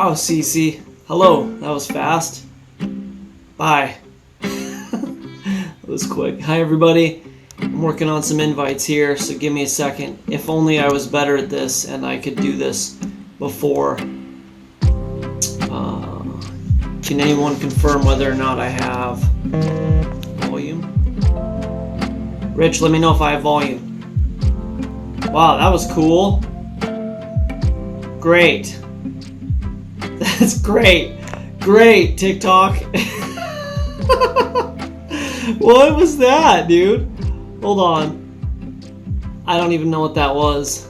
Wow, Cece. Hello. That was fast. Bye. That was quick. Hi, everybody. I'm working on some invites here, so give me a second. If only I was better at this and I could do this before. Can anyone confirm whether or not I have volume? Rich, let me know if I have volume. Wow, that was cool. Great. That's great. Great, TikTok. What was that, dude? Hold on. I don't even know what that was.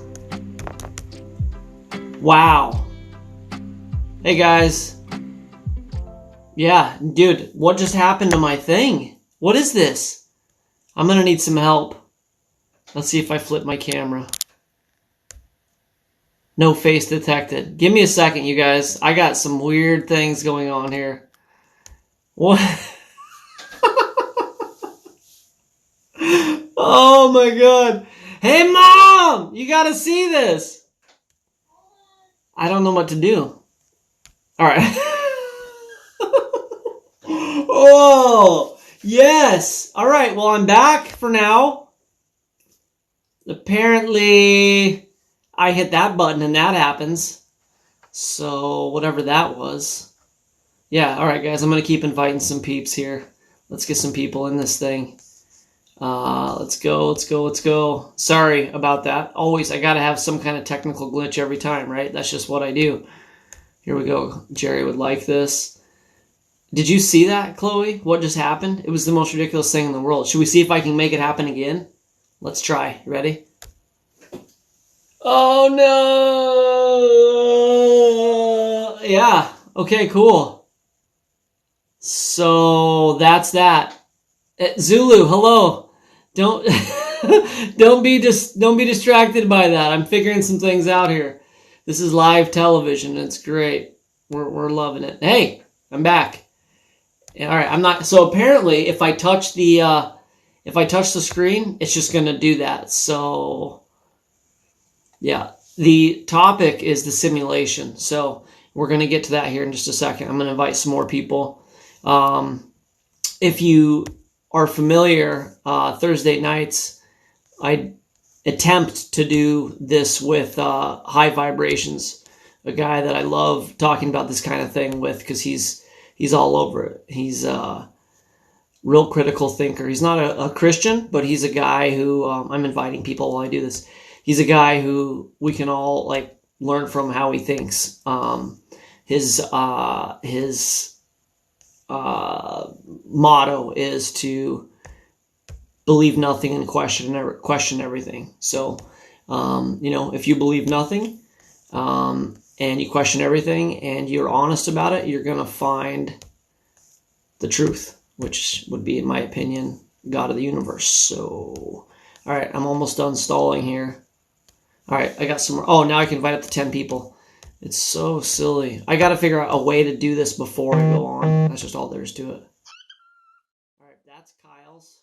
Wow. Hey, guys. Yeah, dude, what just happened to my thing? What is this? I'm gonna need some help. Let's see if I flip my camera. No face detected. Give me a second, you guys. I got some weird things going on here. What? Oh my god. Hey, Mom! You gotta see this. I don't know what to do. Alright. Oh, yes. Alright, well, I'm back for now. Apparently, I hit that button and that happens. So, whatever that was. Yeah, alright, guys. I'm going to keep inviting some peeps here. Let's get some people in this thing. Let's go. Sorry about that. Always, I got to have some kind of technical glitch every time, right? That's just what I do. Here we go. Jerry would like this. Did you see that, Chloe? What just happened? It was the most ridiculous thing in the world. Should we see if I can make it happen again? Let's try. You ready? Oh, no! Yeah. Okay, cool. So, that's that. Zulu, hello. Don't don't be distracted by that. I'm figuring some things out here. This is live television. It's great. We're loving it. Hey, I'm back. All right, I'm not. So apparently, if I touch the screen, it's just going to do that. So yeah, the topic is the simulation. So we're going to get to that here in just a second. I'm going to invite some more people. If you are familiar, Thursday nights, I attempt to do this with High Vibrations, a guy that I love talking about this kind of thing with because he's all over it. He's a real critical thinker. He's not a Christian, but he's a guy who I'm inviting people while I do this. He's a guy who we can all like learn from how he thinks. His motto is to believe nothing and question everything. So, if you believe nothing, and you question everything and you're honest about it, you're going to find the truth, which would be, in my opinion, God of the universe. So, all right, I'm almost done stalling here. All right, I got some more. Oh, now I can invite up to 10 people. It's so silly. I got to figure out a way to do this before I go on. That's just all there is to it. All right, that's Kyle's.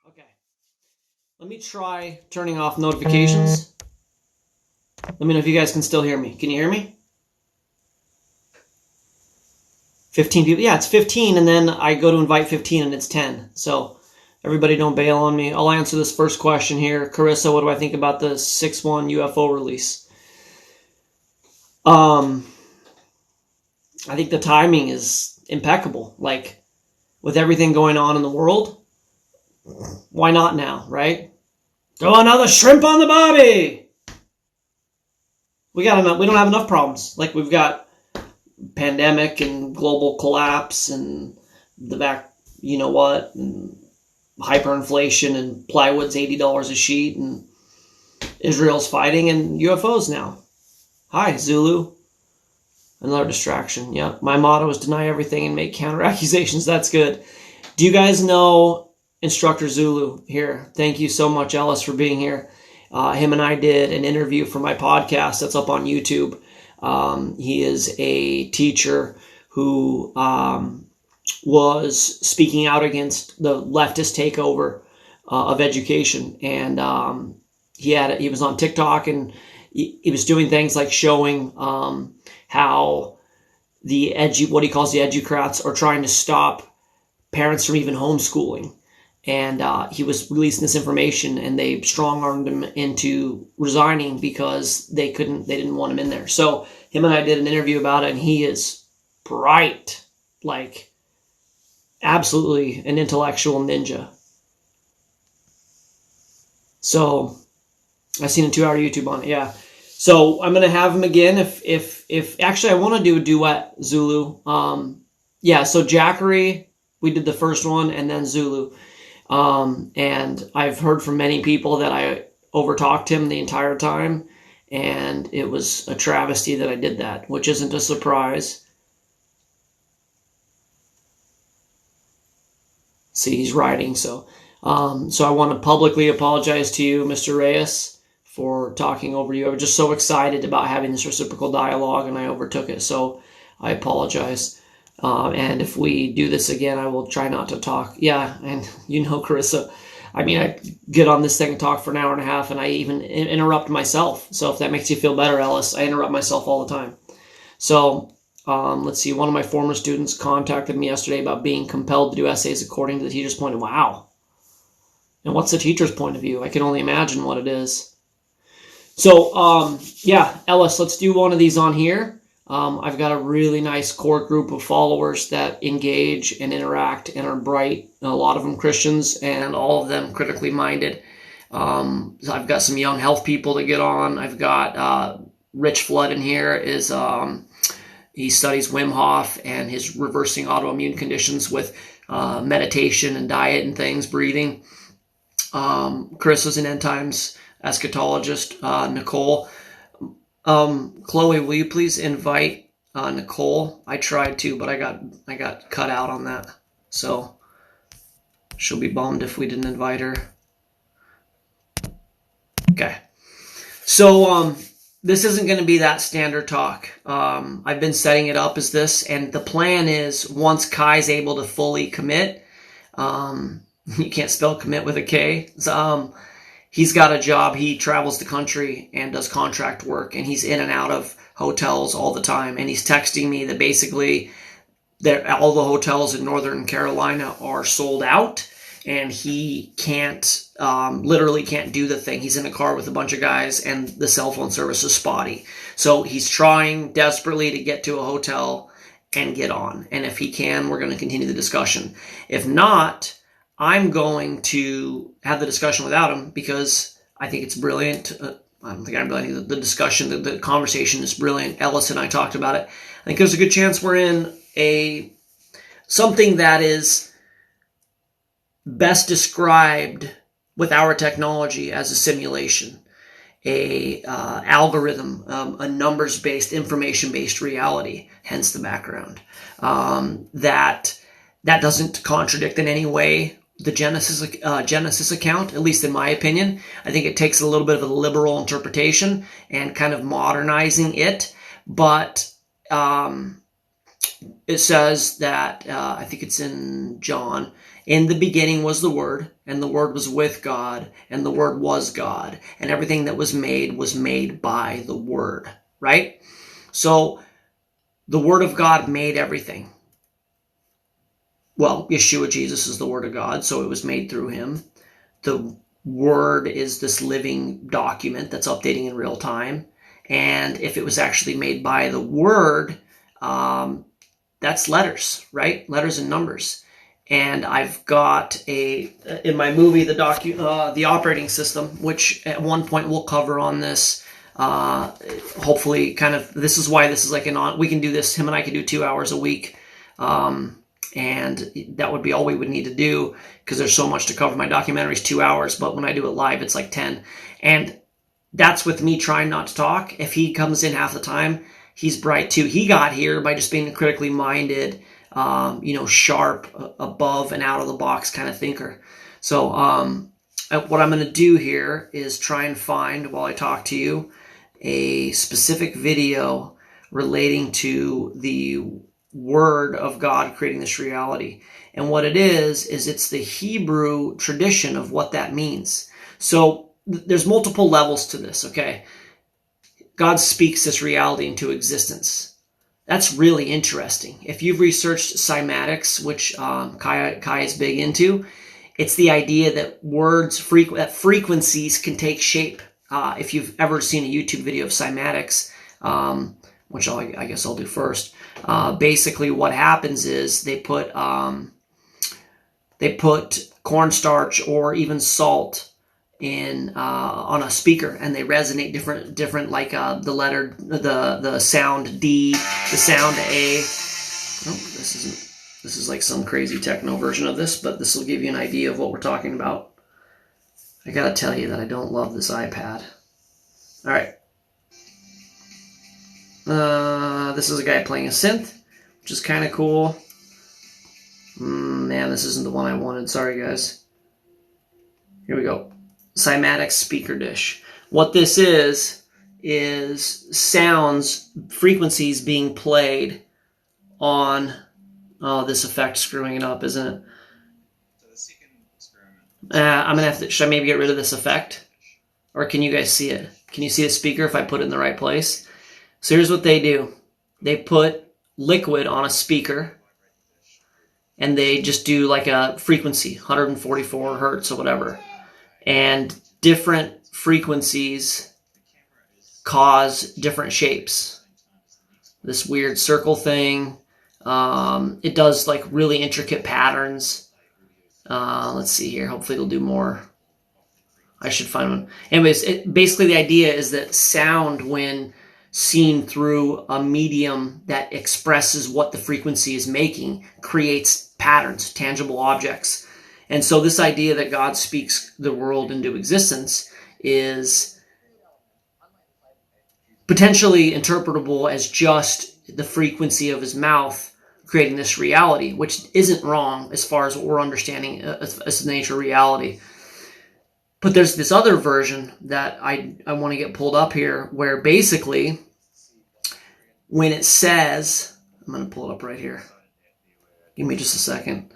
Okay. Let me try turning off notifications. Let me know if you guys can still hear me. Can you hear me? 15 people. Yeah, it's 15, and then I go to invite 15, and it's 10. So everybody don't bail on me. I'll answer this first question here. Carissa, what do I think about the 6-1 UFO release? I think the timing is impeccable. Like, with everything going on in the world, why not now, right? Throw another shrimp on the barbie! We don't have enough problems. Like, we've got pandemic and global collapse and and hyperinflation and plywood's $80 a sheet and Israel's fighting and UFOs now. Hi, Zulu. Another distraction. Yeah, my motto is deny everything and make counter accusations. That's good. Do you guys know Instructor Zulu here? Thank you so much, Ellis, for being here. Him and I did an interview for my podcast that's up on YouTube. He is a teacher who was speaking out against the leftist takeover of education, and he was on TikTok, and he was doing things like showing how what he calls the educrats are trying to stop parents from even homeschooling. And he was releasing this information, and they strong-armed him into resigning because they didn't want him in there. So him and I did an interview about it, and he is bright, like absolutely an intellectual ninja. So I've seen a 2-hour YouTube on it, yeah. So I'm going to have him again if actually I want to do a duet, Zulu. Yeah, so Jackery, we did the first one, and then Zulu. And I've heard from many people that I overtalked him the entire time, and it was a travesty that I did that, which isn't a surprise. See, he's writing, so I want to publicly apologize to you, Mr. Reyes, for talking over you. I was just so excited about having this reciprocal dialogue, and I overtook it, so I apologize. And if we do this again, I will try not to talk. Yeah, and Carissa, I mean, I get on this thing and talk for an hour and a half, and I even interrupt myself. So if that makes you feel better, Ellis, I interrupt myself all the time. So let's see. One of my former students contacted me yesterday about being compelled to do essays according to the teacher's point of view. Wow. And what's the teacher's point of view? I can only imagine what it is. So, yeah, Ellis, let's do one of these on here. I've got a really nice core group of followers that engage and interact and are bright. A lot of them Christians, and all of them critically minded. I've got some young health people to get on. I've got Rich Flood in here. He studies Wim Hof and his reversing autoimmune conditions with meditation and diet and things, breathing. Chris is an end times eschatologist. Nicole. Chloe, will you please invite Nicole? I tried to, but I got cut out on that. So she'll be bummed if we didn't invite her. Okay. So this isn't going to be that standard talk. I've been setting it up as this, and the plan is once Kai's able to fully commit, you can't spell commit with a K. He's got a job. He travels the country and does contract work, and he's in and out of hotels all the time. And he's texting me that basically all the hotels in Northern Carolina are sold out, and he literally can't do the thing. He's in a car with a bunch of guys, and the cell phone service is spotty. So he's trying desperately to get to a hotel and get on. And if he can, we're going to continue the discussion. If not, I'm going to have the discussion without him because I think it's brilliant. I don't think I'm brilliant. The discussion, the conversation is brilliant. Ellis and I talked about it. I think there's a good chance we're in something that is best described with our technology as a simulation, a algorithm, a numbers-based, information-based reality, hence the background. That doesn't contradict in any way the Genesis account, at least in my opinion. I think it takes a little bit of a liberal interpretation and kind of modernizing it, but it says that, I think it's in John, in the beginning was the Word, and the Word was with God, and the Word was God, and everything that was made by the Word, right? So the Word of God made everything. Well, Yeshua, Jesus, is the Word of God, so it was made through him. The Word is this living document that's updating in real time. And if it was actually made by the Word, that's letters, right? Letters and numbers. And I've got in my movie, the operating system, which at one point we'll cover on this. Hopefully, this is why this is like we can do this. Him and I can do 2 hours a week. And that would be all we would need to do because there's so much to cover. My documentary is 2 hours, but when I do it live, it's like 10. And that's with me trying not to talk. If he comes in half the time, he's bright too. He got here by just being critically minded, sharp, above and out of the box kind of thinker. So what I'm going to do here is try and find, while I talk to you, a specific video relating to the Word of God creating this reality. And what it is it's the Hebrew tradition of what that means. So there's multiple levels to this, okay? God speaks this reality into existence. That's really interesting. If you've researched cymatics, which Kai is big into, it's the idea that that frequencies can take shape. If you've ever seen a YouTube video of cymatics, which I guess I'll do first, basically what happens is they put cornstarch or even salt in on a speaker, and they resonate different like the sound D, the sound A. Oh, this is like some crazy techno version of this, but this will give you an idea of what we're talking about. I gotta tell you that I don't love this iPad. All right. This is a guy playing a synth, which is kind of cool. Man, this isn't the one I wanted. Sorry, guys. Here we go. Cymatic speaker dish. What this is sounds, frequencies being played on... Oh, this effect screwing it up, isn't it? I'm going to have to... Should I maybe get rid of this effect? Or can you guys see it? Can you see the speaker if I put it in the right place? So here's what they do. They put liquid on a speaker, and they just do like a frequency, 144 hertz or whatever. And different frequencies cause different shapes. This weird circle thing. It does like really intricate patterns. Let's see here. Hopefully it'll do more. I should find one. Anyways, basically the idea is that sound, when seen through a medium that expresses what the frequency is making, creates patterns, tangible objects. And so this idea that God speaks the world into existence is potentially interpretable as just the frequency of his mouth creating this reality, which isn't wrong as far as what we're understanding as the nature of reality. But there's this other version that I want to get pulled up here, where basically when it says, I'm going to pull it up right here. Give me just a second.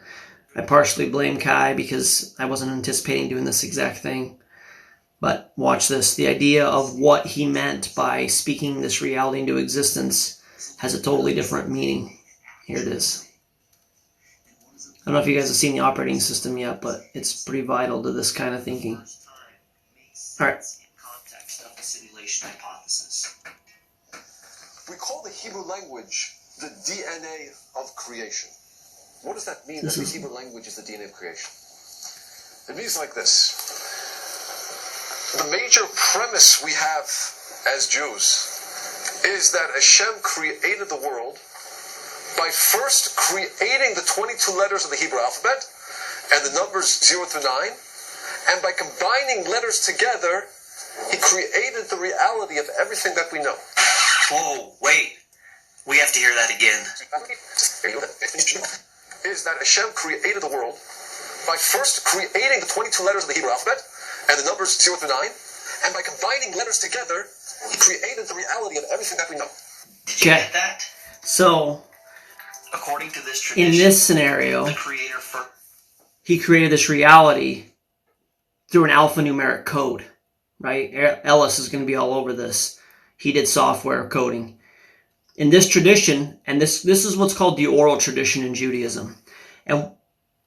I partially blame Kai because I wasn't anticipating doing this exact thing. But watch this. The idea of what he meant by speaking this reality into existence has a totally different meaning. Here it is. I don't know if you guys have seen the operating system yet, but it's pretty vital to this kind of thinking. All right. Context of the simulation hypothesis. We call the Hebrew language the DNA of creation. What does that mean, that the Hebrew language is the DNA of creation? It means like this. The major premise we have as Jews is that Hashem created the world by first creating the 22 letters of the Hebrew alphabet and the numbers 0 through 9, and by combining letters together, he created the reality of everything that we know. Whoa, wait. We have to hear that again. Is that Hashem created the world by first creating the 22 letters of the Hebrew alphabet and the numbers 0 through 9, and by combining letters together, he created the reality of everything that we know. Did you get that? So, according to this tradition, in this scenario, the creator he created this reality through an alphanumeric code, right? Ellis is going to be all over this. He did software coding. In this tradition, and this is what's called the oral tradition in Judaism. And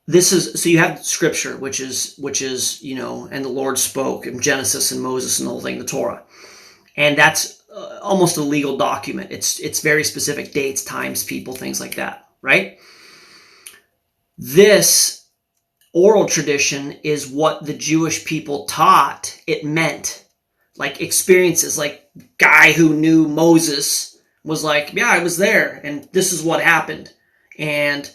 this is, so you have scripture, which is, and the Lord spoke in Genesis and Moses and the whole thing, the Torah. And that's almost a legal document. It's very specific dates, times, people, things like that, right? This oral tradition is what the Jewish people taught it meant. Like experiences, like guy who knew Moses was like, yeah, I was there, and this is what happened, and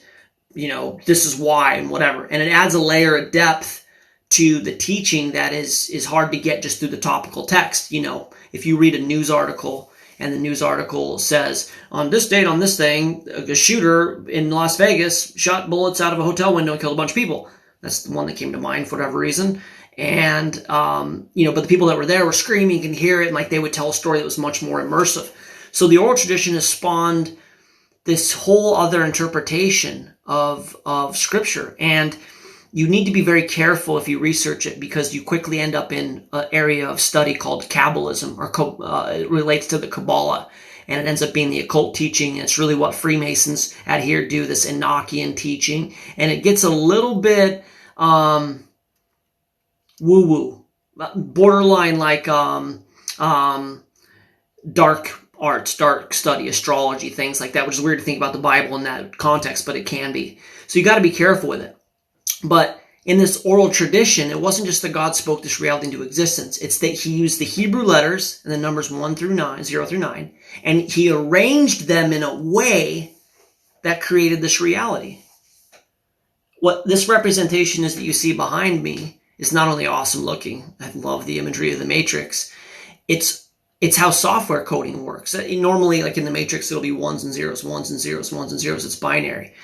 this is why, and whatever. And it adds a layer of depth to the teaching that is hard to get just through the topical text. If you read a news article and the news article says, on this date, on this thing, a shooter in Las Vegas shot bullets out of a hotel window and killed a bunch of people. That's the one that came to mind for whatever reason. And, but the people that were there were screaming, you can hear it, and like they would tell a story that was much more immersive. So the oral tradition has spawned this whole other interpretation of scripture. And you need to be very careful if you research it, because you quickly end up in an area of study called Kabbalism, or it relates to the Kabbalah, and it ends up being the occult teaching. And it's really what Freemasons adhere to, this Enochian teaching, and it gets a little bit woo-woo, borderline like dark arts, dark study, astrology, things like that, which is weird to think about the Bible in that context, but it can be. So you got to be careful with it. But in this oral tradition, it wasn't just that God spoke this reality into existence. It's that he used the Hebrew letters and the numbers 1 through 9, 0 through 9, and he arranged them in a way that created this reality. What this representation is that you see behind me is not only awesome looking. I love the imagery of the Matrix. It's how software coding works. Normally, like in the Matrix, it'll be ones and zeros, ones and zeros, ones and zeros. It's binary.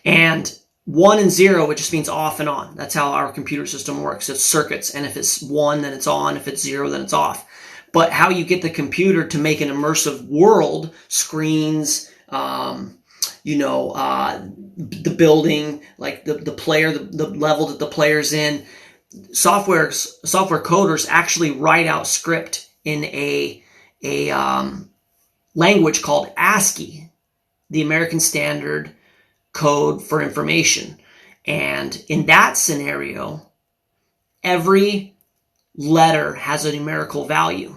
And 1 and 0, it just means off and on. That's how our computer system works. It's circuits. And if it's 1, then it's on. If it's 0, then it's off. But how you get the computer to make an immersive world, screens, the building, like the player, the level that the player's in, software coders actually write out script in a language called ASCII, the American Standard Code for Information. And in that scenario, every letter has a numerical value,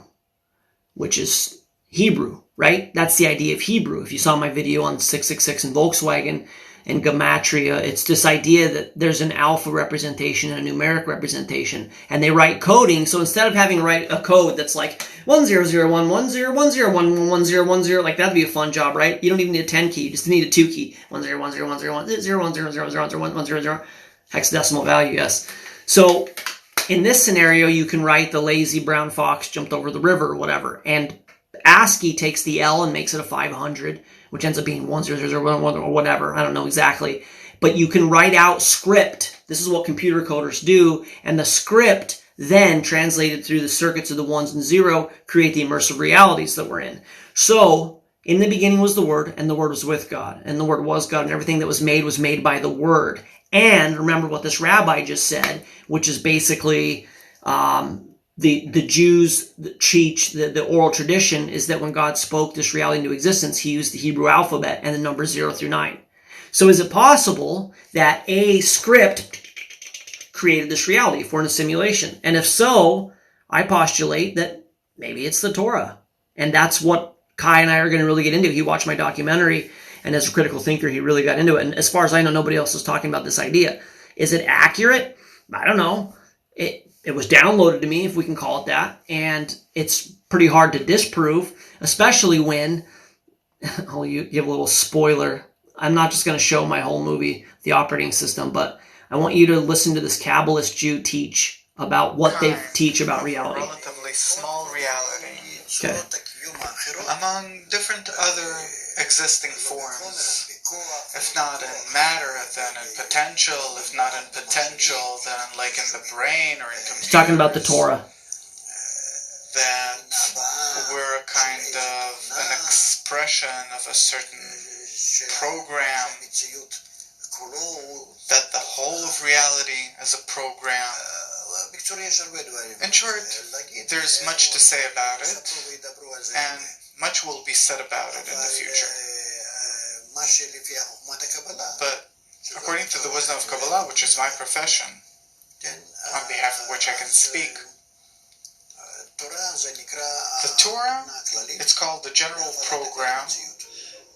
which is Hebrew, right? That's the idea of Hebrew. If you saw my video on 666 and Volkswagen and Gematria, it's this idea that there's an alpha representation and a numeric representation, and they write coding. So instead of having to write a code that's like 100110101010, like that'd be a fun job, right? You don't even need a 10 key, you just need a 2 key. 10101010101010, hexadecimal value, yes. So in this scenario, you can write the lazy brown fox jumped over the river or whatever, and ASCII takes the L and makes it a 500, which ends up being 100011 or whatever. I don't know exactly. But you can write out script. This is what computer coders do. And the script then, translated through the circuits of the 1s and 0, create the immersive realities that we're in. So, in the beginning was the Word, and the Word was with God. And the Word was God, and everything that was made by the Word. And remember what this rabbi just said, which is basically the Jews teach, the oral tradition is that when God spoke this reality into existence, he used the Hebrew alphabet and the numbers 0 through 9. So is it possible that a script created this reality if we're in a simulation? And if so, I postulate that maybe it's the Torah. And that's what Kai and I are going to really get into. He watched my documentary, and as a critical thinker, he really got into it. And as far as I know, nobody else is talking about this idea. Is it accurate? I don't know. It was downloaded to me, if we can call it that, and it's pretty hard to disprove, especially when, I'll give a little spoiler. I'm not just going to show my whole movie, The Operating System, but I want you to listen to this Kabbalist Jew teach about what they teach about reality. Relatively small reality. Okay. Among different other existing forms. If not in matter, then in potential. If not in potential, then like in the brain or in computers. He's talking about the Torah. That we're a kind of an expression of a certain program. That the whole of reality is a program. In short, there's much to say about it, and much will be said about it in the future. But according to the wisdom of Kabbalah, which is my profession, on behalf of which I can speak, the Torah, it's called the general program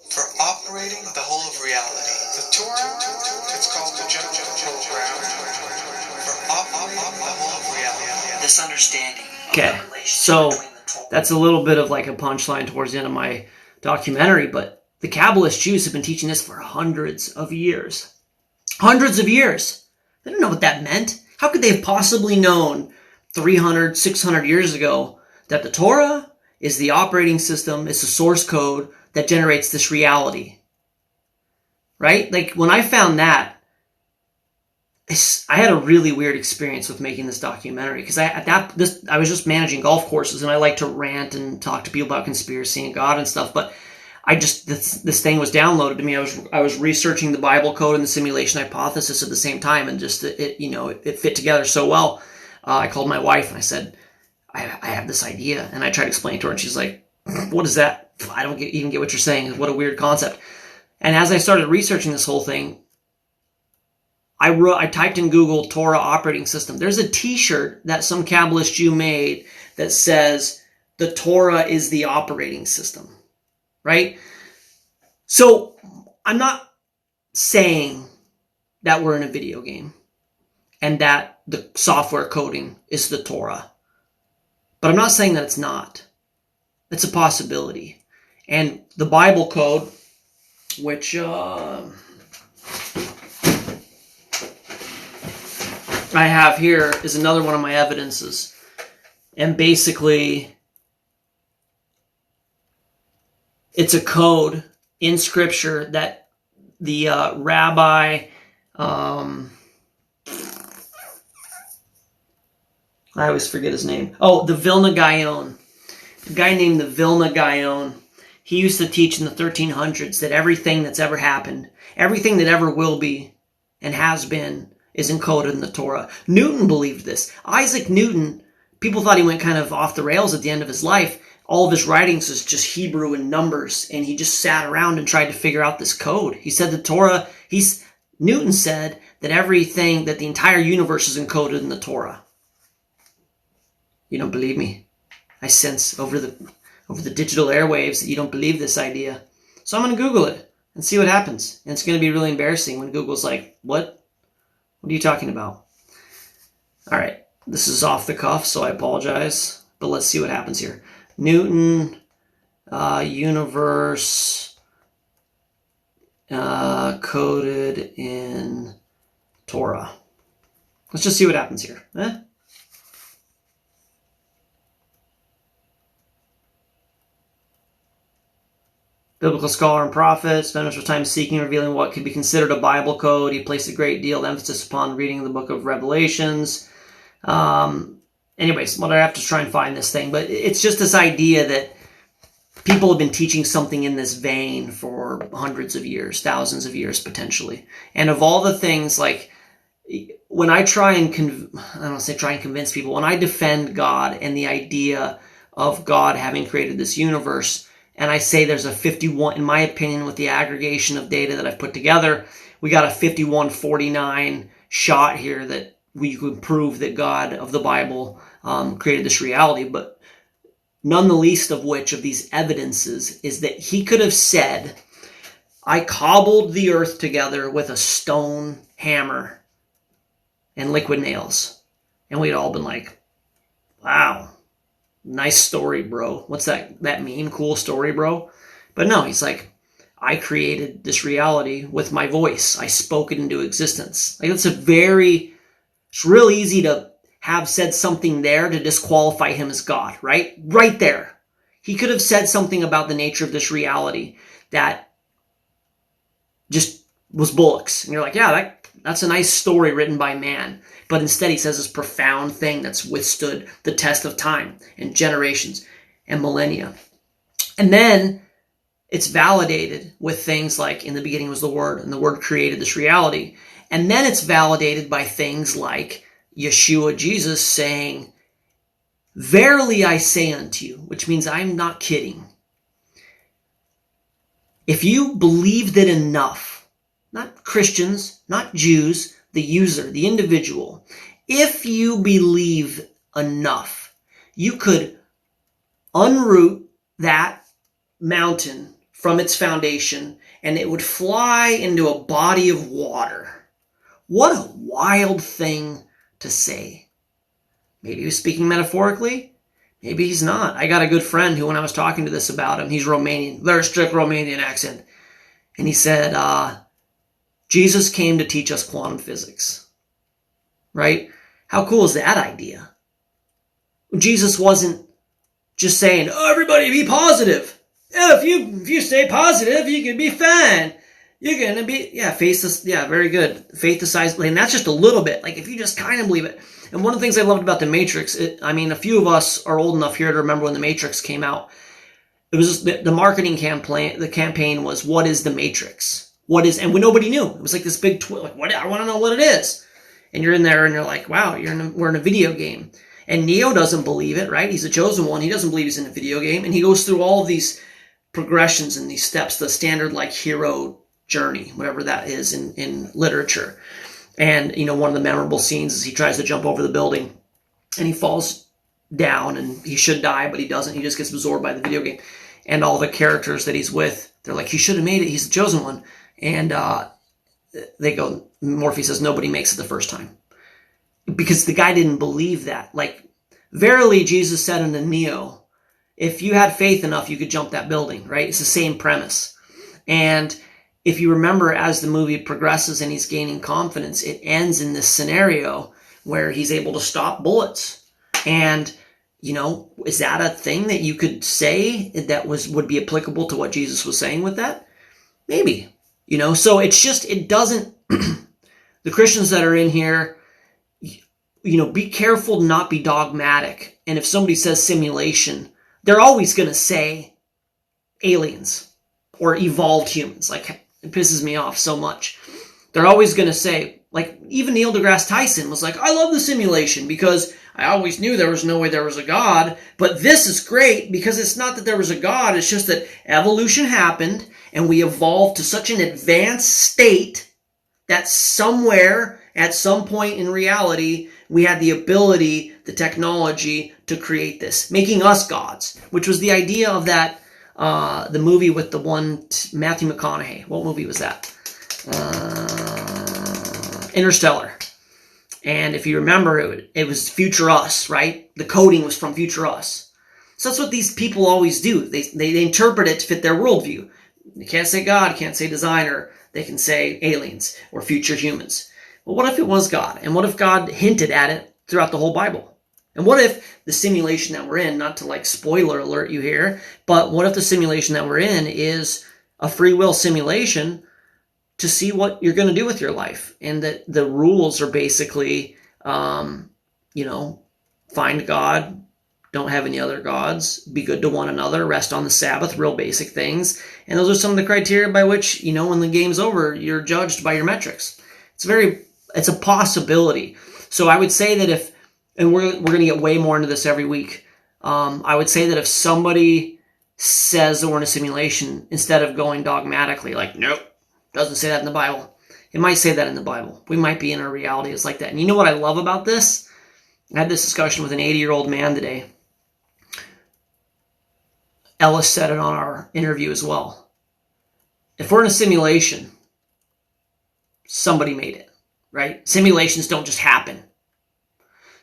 for operating the whole of reality. The Torah, it's called the general program for operating the whole of reality. This understanding. Okay, so that's a little bit of like a punchline towards the end of my documentary, but the Kabbalist Jews have been teaching this for hundreds of years. Hundreds of years. They don't know what that meant. How could they have possibly known 300, 600 years ago that the Torah is the operating system, it's the source code that generates this reality? Right? Like, when I found that, I had a really weird experience with making this documentary, because I was just managing golf courses, and I like to rant and talk to people about conspiracy and God and stuff, but this thing was downloaded to me. I was researching the Bible code and the simulation hypothesis at the same time, and just it fit together so well. I called my wife and I said, I have this idea, and I tried to explain it to her, and she's like, what is that? I don't even get what you're saying. What a weird concept. And as I started researching this whole thing, I typed in Google Torah operating system. There's a t-shirt that some Kabbalist Jew made that says the Torah is the operating system, right? So I'm not saying that we're in a video game and that the software coding is the Torah. But I'm not saying that it's not. It's a possibility. And the Bible code, which I have here, is another one of my evidences. And basically, it's a code in Scripture that the rabbi, I always forget his name. Oh, the Vilna Gaon. A guy named the Vilna Gaon. He used to teach in the 1300s that everything that's ever happened, everything that ever will be and has been, is encoded in the Torah. Newton believed this. Isaac Newton, people thought he went kind of off the rails at the end of his life. All of his writings is just Hebrew and numbers, and he just sat around and tried to figure out this code. He said the Torah, Newton said that everything, that the entire universe is encoded in the Torah. You don't believe me? I sense over the digital airwaves that you don't believe this idea. So I'm going to Google it and see what happens. And it's going to be really embarrassing when Google's like, what? What are you talking about? All right. This is off the cuff, so I apologize. But let's see what happens here. Newton, universe, coded in Torah. Let's just see what happens here. Biblical scholar and prophet, spent much time seeking and revealing what could be considered a Bible code. He placed a great deal of emphasis upon reading the book of Revelations. Anyways, what I have to try and find this thing, but it's just this idea that people have been teaching something in this vein for hundreds of years, thousands of years potentially. And of all the things, like when I try and convince people, when I defend God and the idea of God having created this universe, and I say there's a 51, in my opinion, with the aggregation of data that I've put together, we got a 51-49 shot here that we could prove that God of the Bible created this reality. But none the least of which of these evidences is that he could have said, I cobbled the earth together with a stone hammer and liquid nails. And we'd all been like, wow. Nice story, bro. What's that mean? Cool story, bro. But no, he's like, I created this reality with my voice. I spoke it into existence. Like it's real easy to have said something there to disqualify him as God, right? Right there. He could have said something about the nature of this reality that just was bullocks. And you're like, yeah, that's a nice story written by man. But instead he says this profound thing that's withstood the test of time and generations and millennia. And then it's validated with things like in the beginning was the Word, and the Word created this reality. And then it's validated by things like Yeshua, Jesus, saying, verily I say unto you, which means I'm not kidding. If you believed it enough, not Christians, not Jews, the user, the individual, if you believe enough, you could unroot that mountain from its foundation and it would fly into a body of water. What a wild thing to say. Maybe he was speaking metaphorically. Maybe he's not. I got a good friend who, when I was talking to this about him, he's Romanian, very strict Romanian accent. And he said, Jesus came to teach us quantum physics. Right? How cool is that idea? Jesus wasn't just saying, oh, everybody be positive. Yeah, if you stay positive, you can be fine. You're going to be, faith is, very good. Faith decides, and that's just a little bit. Like, if you just kind of believe it. And one of the things I loved about The Matrix, a few of us are old enough here to remember when The Matrix came out. it was just the marketing campaign. The campaign was, what is the Matrix? What is, and nobody knew. It was like this big, like, what, I want to know what it is. And you're in there and you're like, wow, we're in a video game. And Neo doesn't believe it, right? He's a chosen one. He doesn't believe he's in a video game. And he goes through all of these progressions and these steps, the standard like hero journey, whatever that is in literature. And, one of the memorable scenes is he tries to jump over the building and he falls down and he should die, but he doesn't. He just gets absorbed by the video game. And all the characters that he's with, they're like, he should have made it. He's the chosen one. And Morphe says, nobody makes it the first time. Because the guy didn't believe that. Like, verily, Jesus said unto Neo, if you had faith enough, you could jump that building, right? It's the same premise. And if you remember, as the movie progresses and he's gaining confidence, it ends in this scenario where he's able to stop bullets. And, is that a thing that you could say that would be applicable to what Jesus was saying with that? Maybe, so it's just, it doesn't, the Christians that are in here, be careful to not be dogmatic. And if somebody says simulation, they're always going to say aliens or evolved humans. Like, it pisses me off so much. They're always going to say, like, even Neil deGrasse Tyson was like, I love the simulation because I always knew there was no way there was a God, but this is great because it's not that there was a God, it's just that evolution happened and we evolved to such an advanced state that somewhere at some point in reality, we had the ability, the technology to create this, making us gods, which was the idea of that, the movie with the one, Matthew McConaughey. What movie was that? Interstellar. And if you remember, it was Future Us, right? The coding was from Future Us. So that's what these people always do. They interpret it to fit their worldview. They can't say God, can't say designer. They can say aliens or future humans. Well, what if it was God? And what if God hinted at it throughout the whole Bible? And what if the simulation that we're in, not to like spoiler alert you here, but what if the simulation that we're in is a free will simulation to see what you're going to do with your life? And that the rules are basically, find God, don't have any other gods, be good to one another, rest on the Sabbath, real basic things. And those are some of the criteria by which, when the game's over, you're judged by your metrics. It's a possibility. So I would say that and we're going to get way more into this every week. I would say that if somebody says that we're in a simulation, instead of going dogmatically, like, nope, doesn't say that in the Bible, it might say that in the Bible. We might be in a reality that's like that. And you know what I love about this? I had this discussion with an 80-year-old man today. Ellis said it on our interview as well. If we're in a simulation, somebody made it, right? Simulations don't just happen.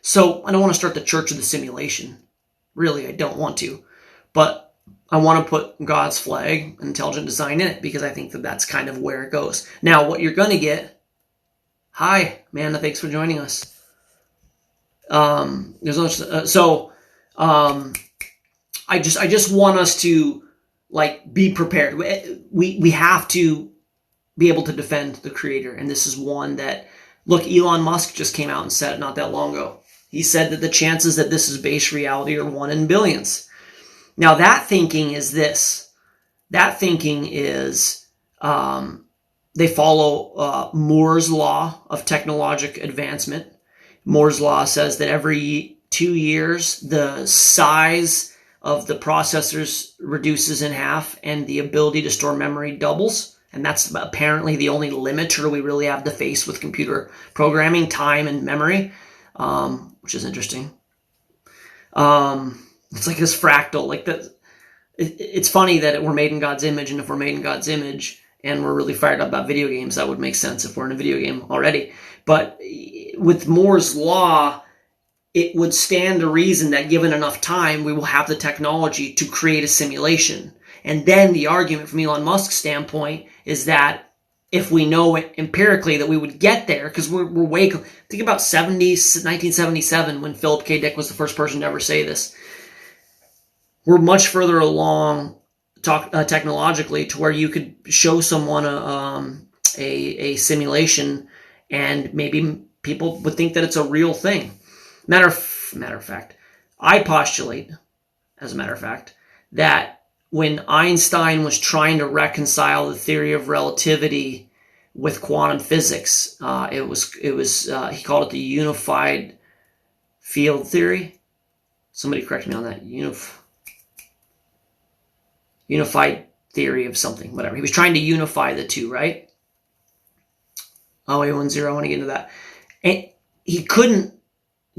So I don't want to start the church of the simulation. Really, I don't want to. But I want to put God's flag and intelligent design in it because I think that that's kind of where it goes. Now, what you're going to get... Hi, Amanda, thanks for joining us. I just want us to be prepared. We have to be able to defend the creator. And this is one that, look, Elon Musk just came out and said it not that long ago. He said that the chances that this is base reality are 1 in billions. Now that thinking is this. That thinking is, they follow Moore's law of technologic advancement. Moore's law says that every 2 years, the size of the processors reduces in half and the ability to store memory doubles. And that's apparently the only limiter we really have to face with computer programming, time and memory, which is interesting. It's like this fractal, like that. It's funny that we're made in God's image, and if we're made in God's image and we're really fired up about video games, that would make sense if we're in a video game already. But with Moore's law, it would stand to reason that given enough time, we will have the technology to create a simulation. And then the argument from Elon Musk's standpoint is that if we know it empirically that we would get there, because we're way... Think about 1977 when Philip K. Dick was the first person to ever say this. We're much further along technologically to where you could show someone a simulation and maybe people would think that it's a real thing. Matter of fact, I postulate, as a matter of fact, that when Einstein was trying to reconcile the theory of relativity with quantum physics, it was he called it the unified field theory. Somebody correct me on that. Unified theory of something, whatever. He was trying to unify the two, right? Oh, A10, I want to get into that. And he couldn't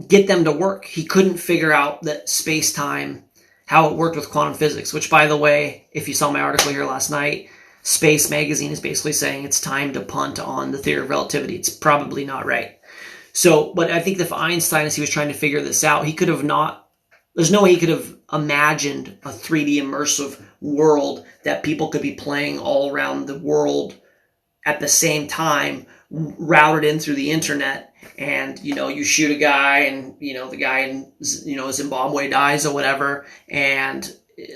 get them to work. He couldn't figure out that space-time, how it worked with quantum physics, which, by the way, if you saw my article here last night, Space Magazine is basically saying it's time to punt on the theory of relativity. It's probably not right. So, but I think if Einstein, as he was trying to figure this out, he could have not, there's no way he could have imagined a 3D immersive world that people could be playing all around the world at the same time, routed in through the internet, and you shoot a guy, and the guy in Zimbabwe dies or whatever, and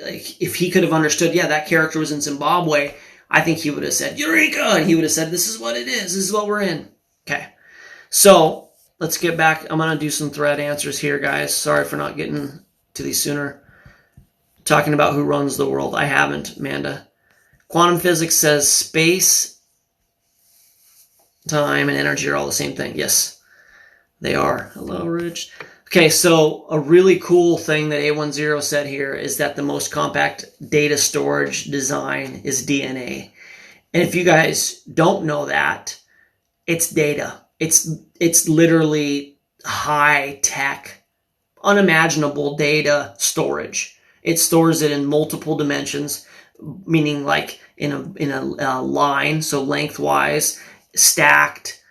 like if he could have understood, yeah, that character was in Zimbabwe, I think he would have said Eureka, and he would have said, this is what it is, this is what we're in. Okay, so let's get back. I'm gonna do some thread answers here, guys. Sorry for not getting to these sooner. Talking about who runs the world. I haven't, Amanda. Quantum physics says space, time, and energy are all the same thing. Yes, they are. Hello, Rich. Okay, so a really cool thing that A10 said here is that the most compact data storage design is DNA. And if you guys don't know that, it's data. It's literally high-tech, unimaginable data storage. It stores it in multiple dimensions, meaning like in a line, so lengthwise, stacked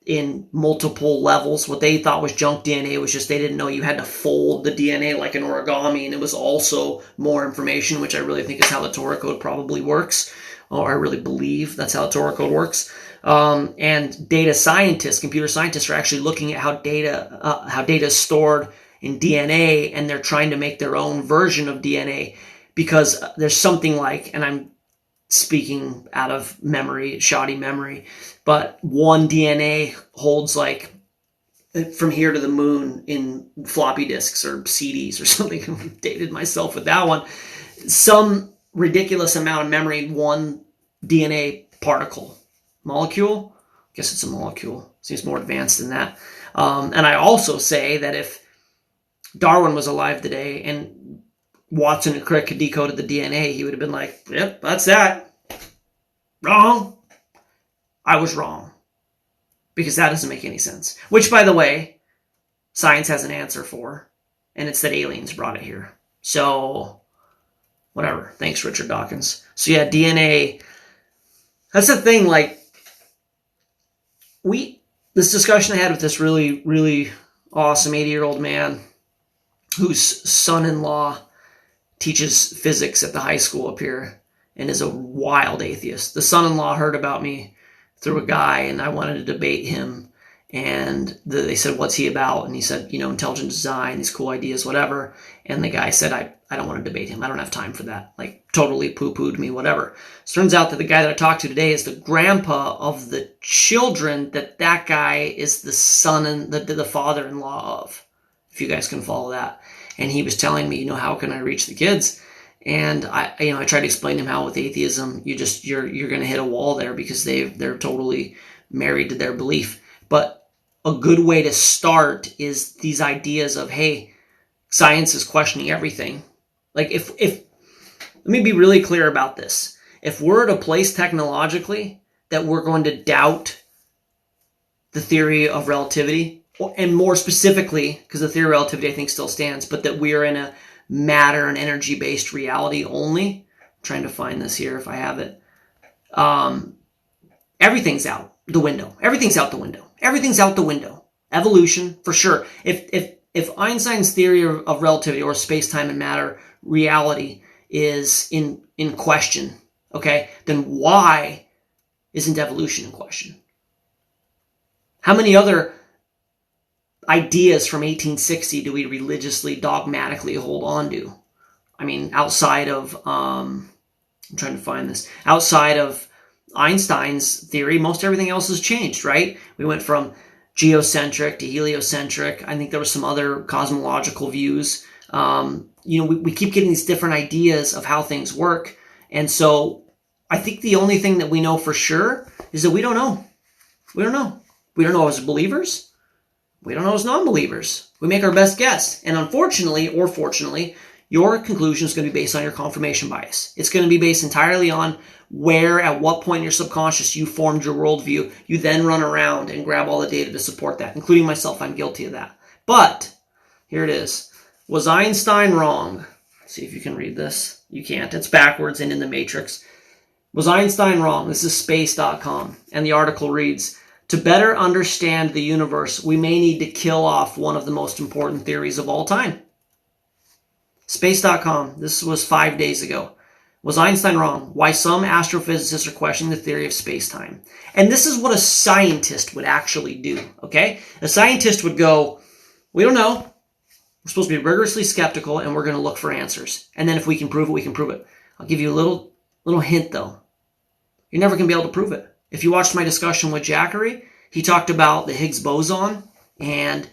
in multiple levels. What they thought was junk DNA was just they didn't know you had to fold the DNA like an origami, and it was also more information, which I really think is how the Torah code probably works, or I really believe that's how the Torah code works. And data scientists, computer scientists, are actually looking at how data is stored in DNA, and they're trying to make their own version of DNA, because there's something like, and I'm speaking out of memory, shoddy memory, but one DNA holds like from here to the moon in floppy disks or CDs or something. I dated myself with that one. Some ridiculous amount of memory in one DNA particle. Molecule? I guess it's a molecule. Seems more advanced than that. And I also say that if Darwin was alive today and Watson and Crick had decoded the DNA, he would have been like, yep, that's that. Wrong. I was wrong. Because that doesn't make any sense. Which, by the way, science has an answer for. And it's that aliens brought it here. So, whatever. Thanks, Richard Dawkins. So yeah, DNA. That's the thing, like, this discussion I had with this really, really awesome 80-year-old man whose son-in-law teaches physics at the high school up here and is a wild atheist. The son-in-law heard about me through a guy, and I wanted to debate him. And they said, what's he about? And he said, intelligent design, these cool ideas, whatever. And the guy said, I don't want to debate him. I don't have time for that. Like, totally poo-pooed me, whatever. So it turns out that the guy that I talked to today is the grandpa of the children that guy is the son and the father-in-law of, if you guys can follow that. And he was telling me, how can I reach the kids? And I tried to explain to him how with atheism, you're going to hit a wall there because they're totally married to their belief. But a good way to start is these ideas of, hey, science is questioning everything. Like if let me be really clear about this. If we're at a place technologically that we're going to doubt the theory of relativity, and more specifically, because the theory of relativity I think still stands, but that we are in a matter and energy-based reality only. I'm trying to find this here if I have it. Everything's out the window. Everything's out the window. Everything's out the window. Evolution, for sure. If Einstein's theory of relativity or space-time and matter reality is in question, okay, then why isn't evolution in question? How many other ideas from 1860 do we religiously, dogmatically hold on to? I mean, outside of, I'm trying to find this, outside of Einstein's theory, most everything else has changed, right? We went from geocentric to heliocentric. I think there were some other cosmological views. We keep getting these different ideas of how things work. And so I think the only thing that we know for sure is that we don't know. We don't know. We don't know as believers. We don't know as non-believers. We make our best guess. And unfortunately, or fortunately, your conclusion is going to be based on your confirmation bias. It's going to be based entirely on where, at what point in your subconscious you formed your worldview. You then run around and grab all the data to support that, including myself. I'm guilty of that. But here it is. Was Einstein wrong? Let's see if you can read this. You can't. It's backwards and in the matrix. Was Einstein wrong? This is space.com. And the article reads, to better understand the universe, we may need to kill off one of the most important theories of all time. Space.com. This was 5 days ago. Was Einstein wrong? Why some astrophysicists are questioning the theory of space-time. And this is what a scientist would actually do, okay? A scientist would go, we don't know. We're supposed to be rigorously skeptical, and we're going to look for answers. And then if we can prove it, we can prove it. I'll give you a little hint, though. You're never going to be able to prove it. If you watched my discussion with Jackery, he talked about the Higgs boson, and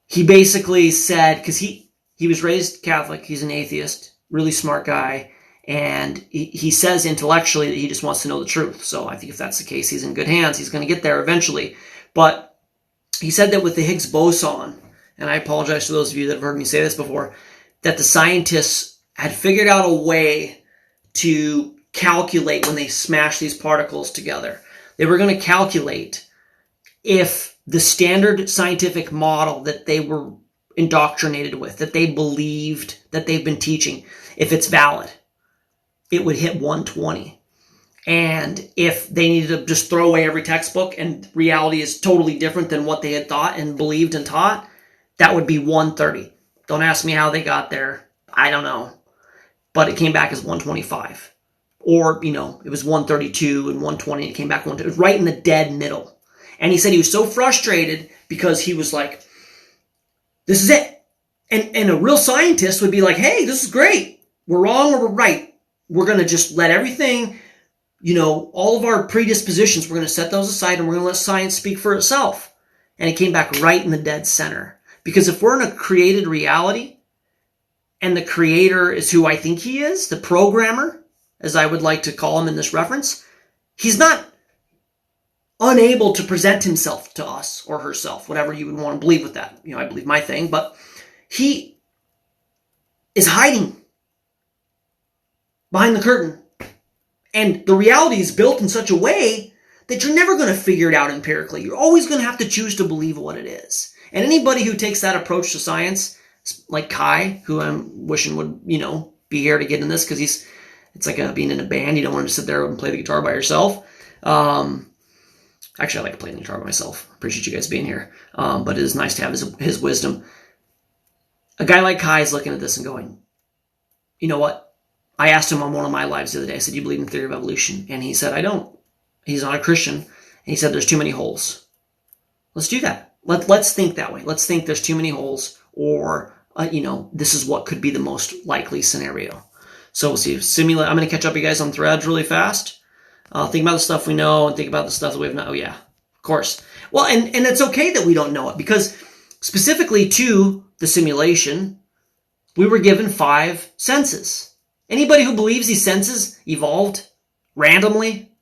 he basically said, because he was raised Catholic, he's an atheist, really smart guy, and he says intellectually that he just wants to know the truth. So I think if that's the case, he's in good hands. He's going to get there eventually. But he said that with the Higgs boson, and I apologize to those of you that have heard me say this before, that the scientists had figured out a way to calculate when they smash these particles together. They were going to calculate if the standard scientific model that they were indoctrinated with, that they believed, that they've been teaching, if it's valid, it would hit 120. And if they needed to just throw away every textbook and reality is totally different than what they had thought and believed and taught, that would be 130. Don't ask me how they got there. I don't know. But it came back as 125. Or, it was 132 and 120. It came back 120. It was right in the dead middle. And he said he was so frustrated because he was like, this is it. And a real scientist would be like, hey, this is great. We're wrong or we're right. We're going to just let everything, all of our predispositions, we're going to set those aside and we're going to let science speak for itself. And it came back right in the dead center. Because if we're in a created reality, and the creator is who I think he is, the programmer, as I would like to call him in this reference, he's not unable to present himself to us or herself, whatever you would want to believe with that. I believe my thing, but he is hiding behind the curtain. And the reality is built in such a way that you're never going to figure it out empirically. You're always going to have to choose to believe what it is. And anybody who takes that approach to science, like Kai, who I'm wishing would, be here to get in this, because it's like being in a band. You don't want to sit there and play the guitar by yourself. Actually, I like playing the guitar by myself. Appreciate you guys being here. But it is nice to have his wisdom. A guy like Kai is looking at this and going, you know what? I asked him on one of my lives the other day, I said, you believe in the theory of evolution? And he said, I don't. He's not a Christian. And he said, there's too many holes. Let's do that. Let's think that way. Let's think there's too many holes, or, this is what could be the most likely scenario. So we'll see. I'm going to catch up you guys on threads really fast. Think about the stuff we know and think about the stuff that we have not. Oh, yeah, of course. Well, and it's okay that we don't know it, because specifically to the simulation, we were given 5 senses. Anybody who believes these senses evolved randomly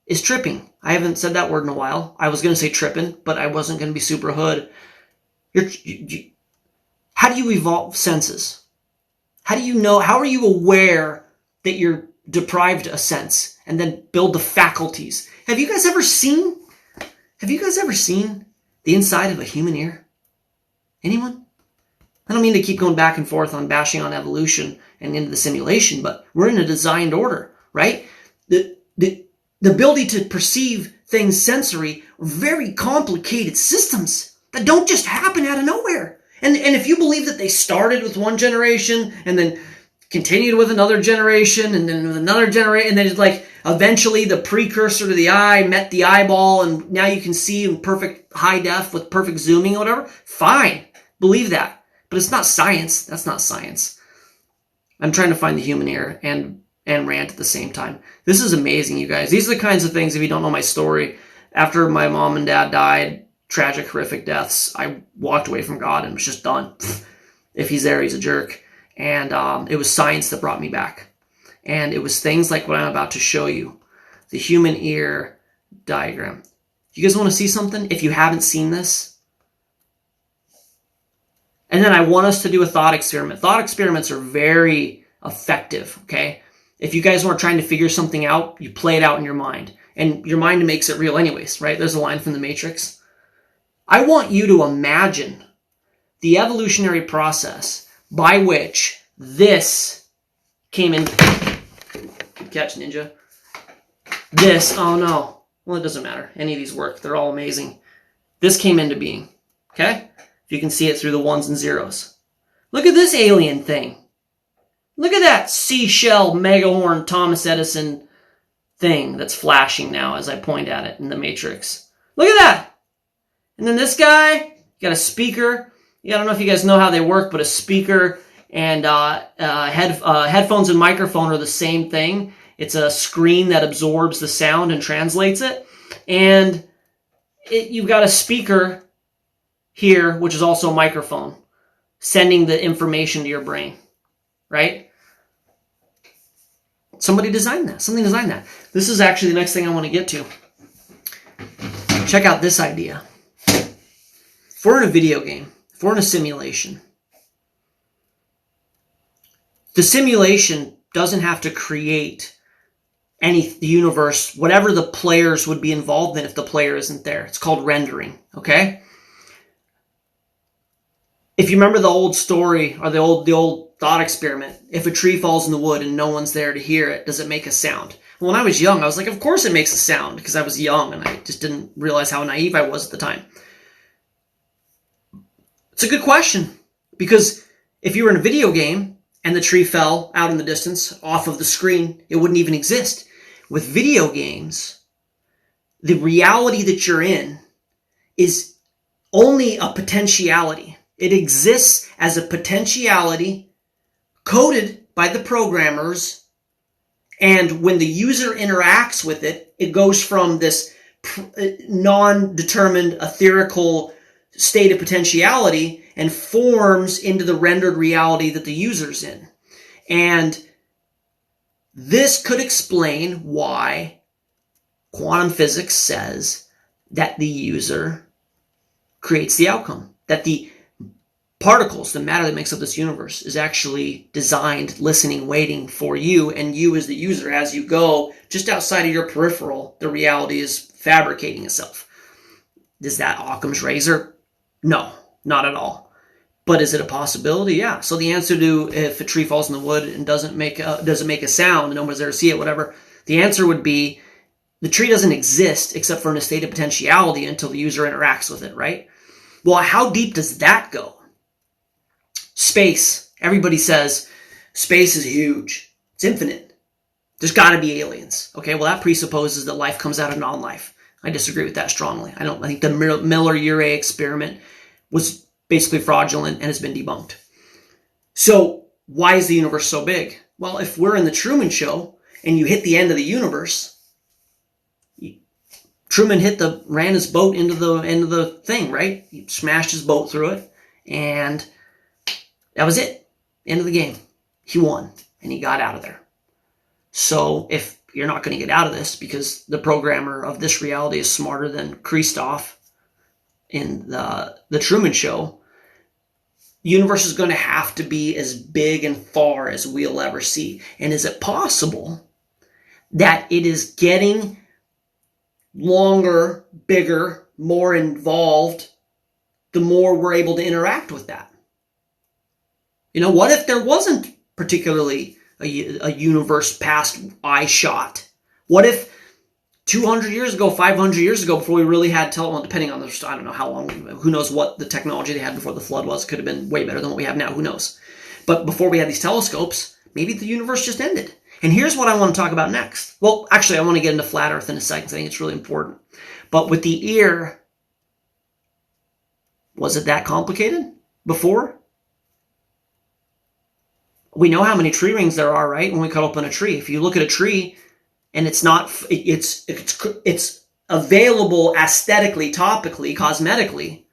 is tripping. I haven't said that word in a while. I was going to say tripping, but I wasn't going to be super hood. How do you evolve senses? How do you know? How are you aware that you're deprived a sense and then build the faculties? Have you guys ever seen the inside of a human ear? Anyone? I don't mean to keep going back and forth on bashing on evolution and into the simulation, but we're in a designed order, right? The ability to perceive things sensory are very complicated systems that don't just happen out of nowhere. And if you believe that they started with one generation and then continued with another generation and then with another generation, and then it's like eventually the precursor to the eye met the eyeball and now you can see in perfect high def with perfect zooming or whatever, fine. Believe that. But it's not science. That's not science. I'm trying to find the human ear and rant at the same time. This is amazing, you guys. These are the kinds of things, if you don't know my story, after my mom and dad died, tragic, horrific deaths, I walked away from God and was just done. If he's there, he's a jerk. And it was science that brought me back. And it was things like what I'm about to show you. The human ear diagram. You guys want to see something? If you haven't seen this. And then I want us to do a thought experiment. Thought experiments are very effective, okay? If you guys weren't trying to figure something out, you play it out in your mind. And your mind makes it real anyways, right? There's a line from The Matrix. I want you to imagine the evolutionary process by which this came in. Catch, ninja. This, oh no. Well, it doesn't matter. Any of these work. They're all amazing. This came into being, okay? If you can see it through the ones and zeros. Look at this alien thing. Look at that seashell megahorn Thomas Edison thing that's flashing now as I point at it in the Matrix. Look at that. And then this guy, you got a speaker. I don't know if you guys know how they work, but a speaker and headphones and microphone are the same thing. It's a screen that absorbs the sound and translates it. And you've got a speaker here, which is also a microphone, sending the information to your brain, right? Somebody designed that. Something designed that. This is actually the next thing I want to get to. Check out this idea. If we're in a video game, if we're in a simulation, the simulation doesn't have to create the universe, whatever the players would be involved in if the player isn't there. It's called rendering, okay? If you remember the old story or the old thought experiment, if a tree falls in the wood and no one's there to hear it, does it make a sound? Well, when I was young, I was like, of course it makes a sound, because I was young and I just didn't realize how naive I was at the time. It's a good question, because if you were in a video game and the tree fell out in the distance off of the screen, it wouldn't even exist. With video games, the reality that you're in is only a potentiality. It exists as a potentiality coded by the programmers, and when the user interacts with it, it goes from this non-determined etherical state of potentiality and forms into the rendered reality that the user's in. And this could explain why quantum physics says that the user creates the outcome, that the particles, the matter that makes up this universe, is actually designed, listening, waiting for you, and you as the user, as you go just outside of your peripheral, the reality is fabricating itself. Is that Occam's razor? No, not at all. But is it a possibility? Yeah. So the answer to if a tree falls in the wood and doesn't make a sound, and no one's there to see it, whatever, the answer would be the tree doesn't exist except for in a state of potentiality until the user interacts with it, right? Well, how deep does that go? Space. Everybody says space is huge. It's infinite. There's got to be aliens. Okay, well, that presupposes that life comes out of non-life. I disagree with that strongly. I think the Miller-Urey experiment was basically fraudulent and has been debunked. So why is the universe so big? Well, if we're in the Truman Show and you hit the end of the universe, Truman ran his boat into the end of the thing, right? He smashed his boat through it, and that was it. End of the game. He won, and he got out of there. So if you're not going to get out of this because the programmer of this reality is smarter than Christoph in the Truman Show, the universe is going to have to be as big and far as we'll ever see. And is it possible that it is getting longer, bigger, more involved, the more we're able to interact with that? You know, what if there wasn't particularly a universe past eye shot? What if 200 years ago, 500 years ago, before we really had depending on I don't know how long, who knows what the technology they had before the flood was, could have been way better than what we have now, who knows? But before we had these telescopes, maybe the universe just ended. And here's what I want to talk about next. Well, actually, I want to get into flat Earth in a second. I think it's really important. But with the ear, was it that complicated before? We know how many tree rings there are, right? When we cut open a tree. If you look at a tree and it's available aesthetically, topically, cosmetically,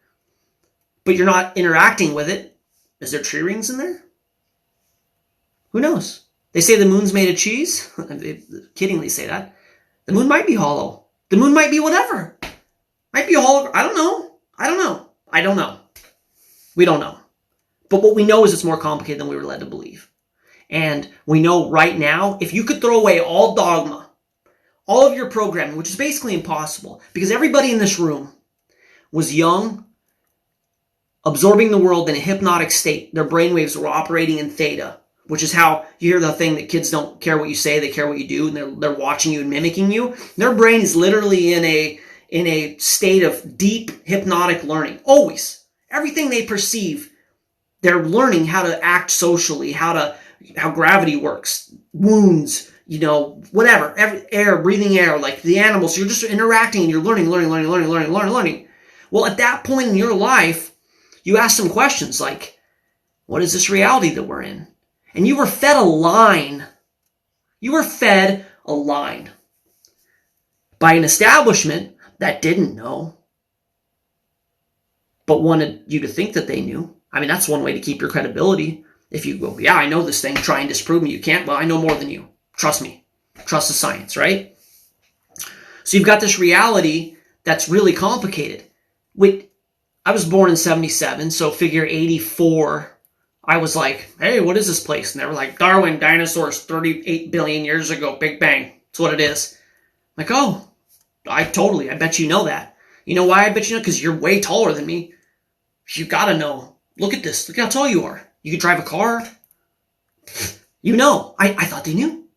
but you're not interacting with it, Is there tree rings in there? Who knows? They say the moon's made of cheese. They kiddingly say that. The moon might be hollow. The moon might be whatever. Might be a hollow. I don't know. We don't know. But what we know is it's more complicated than we were led to believe. And we know right now, if you could throw away all dogma, all of your programming, which is basically impossible, because everybody in this room was young, absorbing the world in a hypnotic state. Their brainwaves were operating in theta, which is how you hear the thing that kids don't care what you say, they care what you do, and they're watching you and mimicking you. Their brain is literally in a state of deep hypnotic learning. Always. Everything they perceive, they're learning how to act socially, how gravity works, wounds, whatever, breathing air, like the animals. You're just interacting and you're learning. Well, at that point in your life, you ask some questions like, what is this reality that we're in? And you were fed a line. You were fed a line by an establishment that didn't know, but wanted you to think that they knew. I mean, that's one way to keep your credibility. If you go, yeah, I know this thing, try and disprove me. You can't. Well, I know more than you. Trust me. Trust the science, right? So you've got this reality that's really complicated. I was born in 77, so figure 84. I was like, hey, what is this place? And they were like, Darwin, dinosaurs, 38 billion years ago, Big Bang. That's what it is. I'm like, oh, I bet you know that. You know why I bet you know? Because you're way taller than me. You gotta know. Look at this. Look how tall you are. You could drive a car. You know. I thought they knew.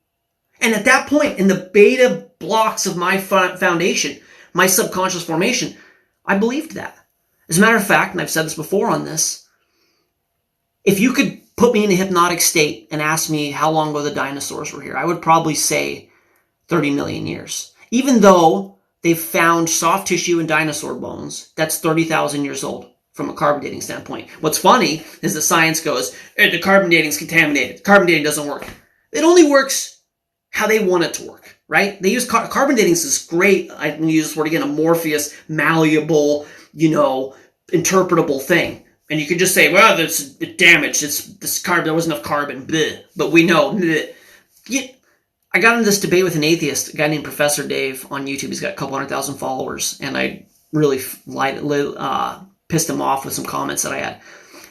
And at that point, in the beta blocks of my foundation, my subconscious formation, I believed that. As a matter of fact, and I've said this before on this, if you could put me in a hypnotic state and ask me how long ago the dinosaurs were here, I would probably say 30 million years. Even though they've found soft tissue in dinosaur bones, that's 30,000 years old from a carbon dating standpoint. What's funny is that science goes, hey, the carbon dating's contaminated. Carbon dating doesn't work. It only works how they want it to work, right? They use carbon dating is this great, I'm going to use this word again, amorphous, malleable, interpretable thing. And you could just say, well, it's damaged. It's this carbon. There wasn't enough carbon. Bleh. But we know. Bleh. I got into this debate with an atheist, a guy named Professor Dave on YouTube. He's got a couple 100,000 followers. And I really pissed him off with some comments that I had.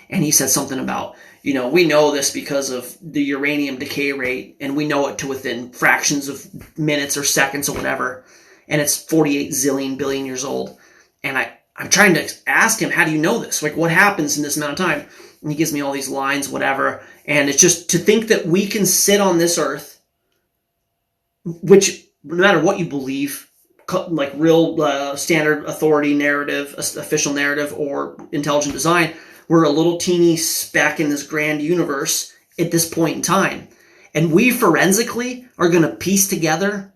And he said something about, we know this because of the uranium decay rate. And we know it to within fractions of minutes or seconds or whatever. And it's 48 zillion billion years old. And I'm trying to ask him, how do you know this? Like, what happens in this amount of time? And he gives me all these lines, whatever. And it's just to think that we can sit on this earth, which, no matter what you believe, like real standard authority narrative, official narrative, or intelligent design, we're a little teeny speck in this grand universe at this point in time. And we forensically are going to piece together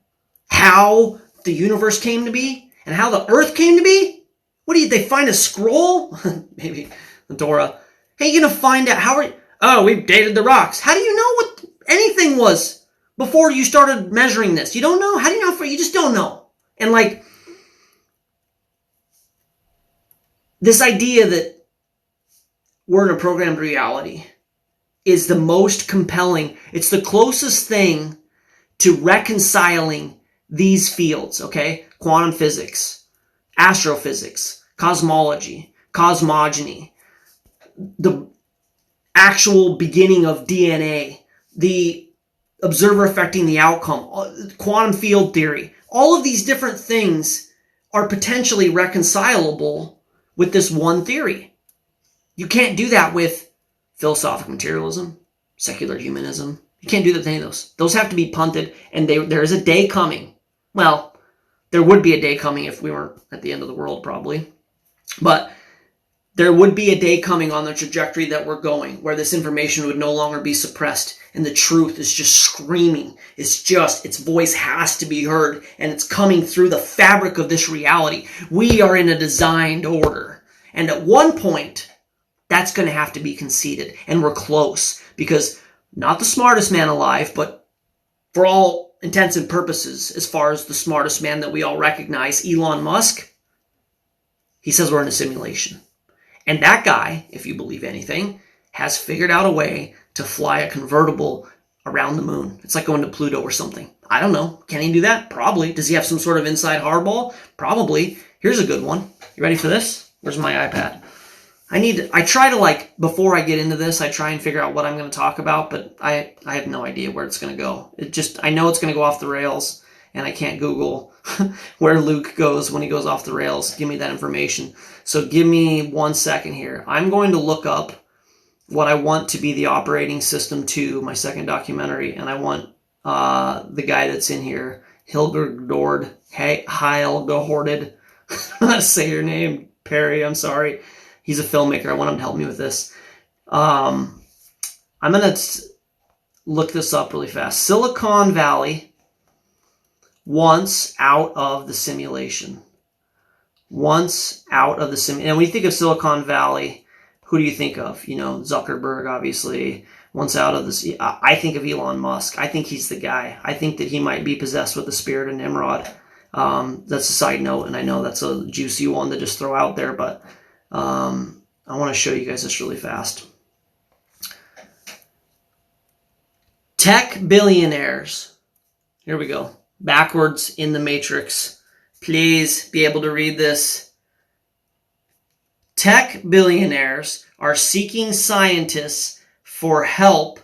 how the universe came to be and how the earth came to be. What they find a scroll? Maybe Dora. Hey, you're going to find out we've dated the rocks. How do you know what anything was before you started measuring this? You don't know? How do you know? You just don't know. And this idea that we're in a programmed reality is the most compelling. It's the closest thing to reconciling these fields, okay? Quantum physics, astrophysics, cosmology, cosmogony, the actual beginning of DNA, the observer affecting the outcome, quantum field theory. All of these different things are potentially reconcilable with this one theory. You can't do that with philosophical materialism, secular humanism. You can't do that with any of those. Those have to be punted, and there is a day coming. Well, there would be a day coming if we weren't at the end of the world, probably. But there would be a day coming on the trajectory that we're going, where this information would no longer be suppressed, and the truth is just screaming. Its voice has to be heard, and it's coming through the fabric of this reality. We are in a designed order. And at one point, that's going to have to be conceded. And we're close, because not the smartest man alive, but for all intents and purposes, as far as the smartest man that we all recognize, Elon Musk, he says we're in a simulation. And that guy, if you believe anything, has figured out a way to fly a convertible around the moon. It's like going to Pluto or something. I don't know. Can he do that? Probably. Does he have some sort of inside hardball? Probably. Here's a good one. You ready for this? Where's my iPad? I try to, like, before I get into this, I try and figure out what I'm going to talk about, but I have no idea where it's going to go. I know it's going to go off the rails, and I can't Google where Luke goes when he goes off the rails. Give me that information. So give me 1 second here. I'm going to look up what I want to be the operating system to my second documentary, and I want the guy that's in here, Hilgerdord, Heilgehorded. I don't know how to say your name, Perry, I'm sorry. He's a filmmaker. I want him to help me with this. I'm going to look this up really fast. Silicon Valley once out of the simulation. Once out of the simulation. And when you think of Silicon Valley, who do you think of? You know, Zuckerberg, obviously. Once out of this, I think of Elon Musk. I think he's the guy. I think that he might be possessed with the spirit of Nimrod. That's a side note, and I know that's a juicy one to just throw out there, but I want to show you guys this really fast. Tech billionaires. Here we go. Backwards in the matrix. Please be able to read this. Tech billionaires are seeking scientists for help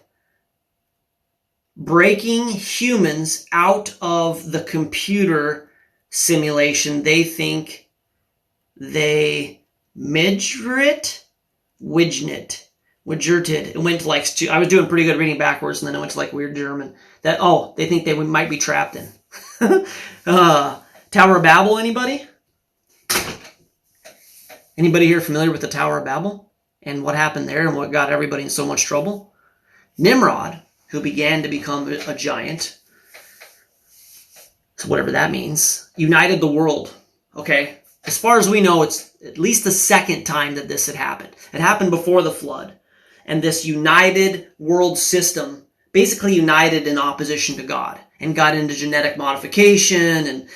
breaking humans out of the computer simulation they think they widgeted. It went to like, I was doing pretty good reading backwards, and then it went to like weird German. They think they might be trapped in. Tower of Babel, anybody? Anybody here familiar with the Tower of Babel? And what happened there and what got everybody in so much trouble? Nimrod, who began to become a giant, so whatever that means, united the world, okay? As far as we know, it's at least the second time that this had happened. It happened before the flood. And this united world system basically united in opposition to God and got into genetic modification and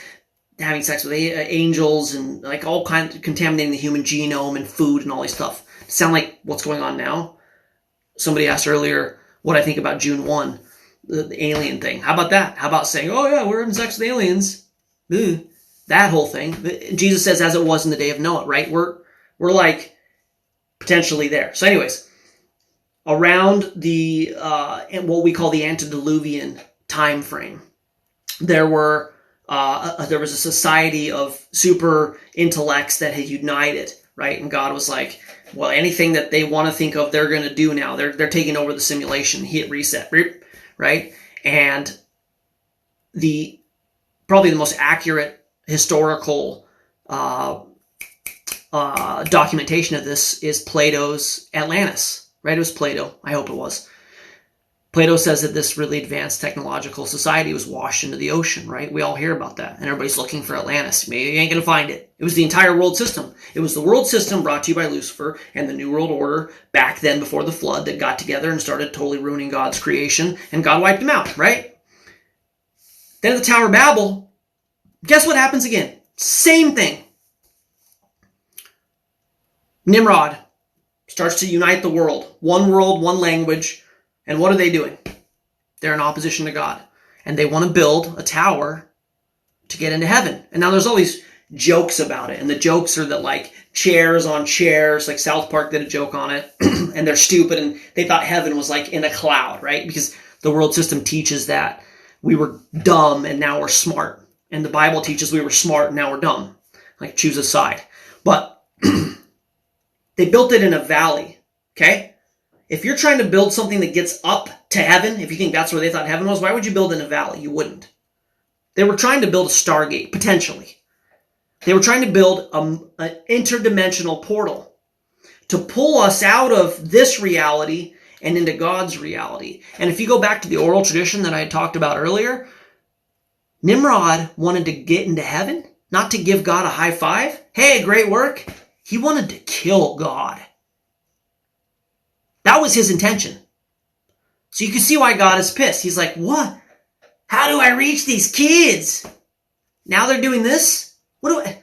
having sex with angels and like all kinds of contaminating the human genome and food and all this stuff. Sound like what's going on now? Somebody asked earlier what I think about June 1, the alien thing. How about that? How about saying, oh yeah, we're having sex with aliens? Ugh. That whole thing. Jesus says, as it was in the day of Noah, right? We're like potentially there. So anyways, around the what we call the antediluvian time frame, there was a society of super intellects that had united, right? And God was like, well, anything that they want to think of, they're going to do now. They're taking over the simulation. Hit reset, right? And probably the most accurate historical documentation of this is Plato's Atlantis, right? It was Plato. I hope it was. Plato says that this really advanced technological society was washed into the ocean, right? We all hear about that, and everybody's looking for Atlantis. Maybe you ain't going to find it. It was the entire world system. It was the world system brought to you by Lucifer and the New World Order back then before the flood that got together and started totally ruining God's creation, and God wiped them out, right? Then at the Tower of Babel, guess what happens again? Same thing. Nimrod starts to unite the world. One world, one language. And what are they doing? They're in opposition to God. And they want to build a tower to get into heaven. And now there's all these jokes about it. And the jokes are that like chairs on chairs, like South Park did a joke on it. And they're stupid. And they thought heaven was like in a cloud, right? Because the world system teaches that we were dumb and now we're smart. And the Bible teaches we were smart and now we're dumb. Like choose a side. But they built it in a valley, okay? If you're trying to build something that gets up to heaven, if you think that's where they thought heaven was, why would you build in a valley? You wouldn't. They were trying to build a Stargate, potentially. They were trying to build an interdimensional portal to pull us out of this reality and into God's reality. And if you go back to the oral tradition that I had talked about earlier, Nimrod wanted to get into heaven, not to give God a high five. Hey, great work. He wanted to kill God. That was his intention. So you can see why God is pissed. He's like, what? How do I reach these kids? Now they're doing this? What am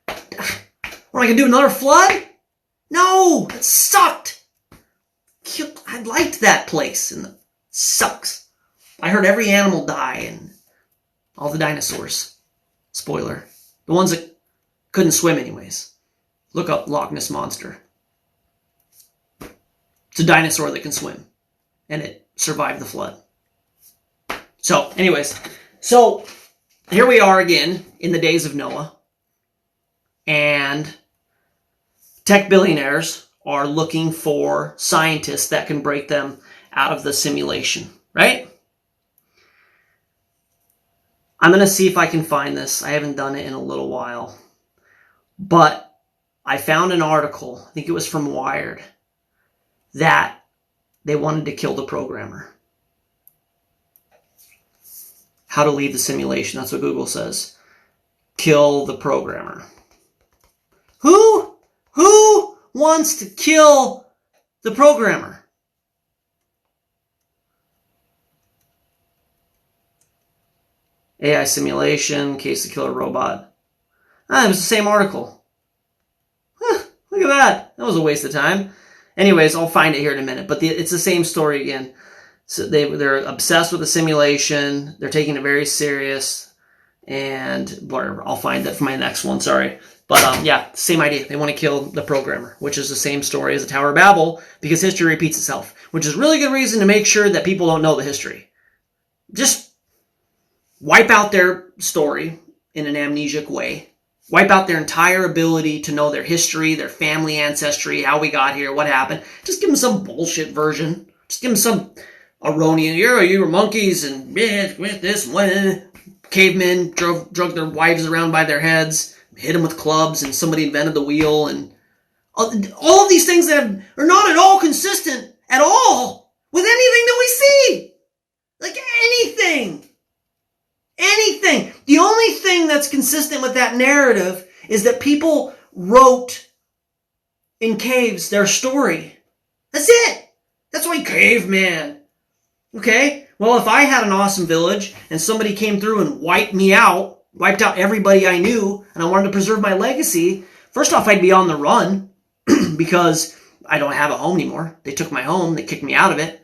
I going to do, another flood? No, it sucked. I liked that place, and it sucks. I heard every animal die, and all the dinosaurs. Spoiler. The ones that couldn't swim anyways. Look up Loch Ness Monster. It's a dinosaur that can swim, and it survived the flood. So, anyways, so here we are again in the days of Noah, and tech billionaires are looking for scientists that can break them out of the simulation, right? I'm going to see if I can find this. I haven't done it in a little while. But I found an article, I think it was from Wired, that they wanted to kill the programmer. How to leave the simulation, that's what Google says. Kill the programmer. Who wants to kill the programmer? AI simulation, case to kill a robot. It was the same article. Look at that. That was a waste of time. Anyways, I'll find it here in a minute. But it's the same story again. So they're obsessed with the simulation. They're taking it very serious. And whatever. I'll find that for my next one. Sorry. But yeah, same idea. They want to kill the programmer, which is the same story as the Tower of Babel, because history repeats itself, which is really good reason to make sure that people don't know the history. Just wipe out their story in an amnesiac way. Wipe out their entire ability to know their history, their family ancestry, how we got here, what happened. Just give them some bullshit version. Just give them some erroneous, you were monkeys and with this, cavemen drug their wives around by their heads, hit them with clubs, and somebody invented the wheel, and all of these things that are not at all consistent at all with anything that we see. Like anything. Anything. The only thing that's consistent with that narrative is that people wrote in caves their story. That's it. That's why caveman. Okay? Well, if I had an awesome village and somebody came through and wiped out everybody I knew, and I wanted to preserve my legacy, first off, I'd be on the run because I don't have a home anymore. They took my home. They kicked me out of it.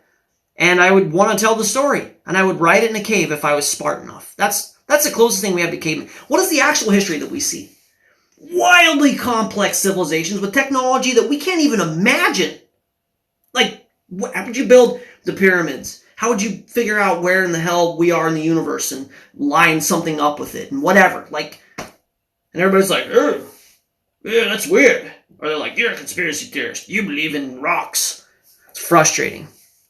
And I would want to tell the story. And I would write it in a cave if I was smart enough. That's the closest thing we have to cavemen. What is the actual history that we see? Wildly complex civilizations with technology that we can't even imagine. Like, how would you build the pyramids? How would you figure out where in the hell we are in the universe and line something up with it and whatever? Like, and everybody's like, oh, yeah, that's weird. Or they're like, you're a conspiracy theorist. You believe in rocks. It's frustrating.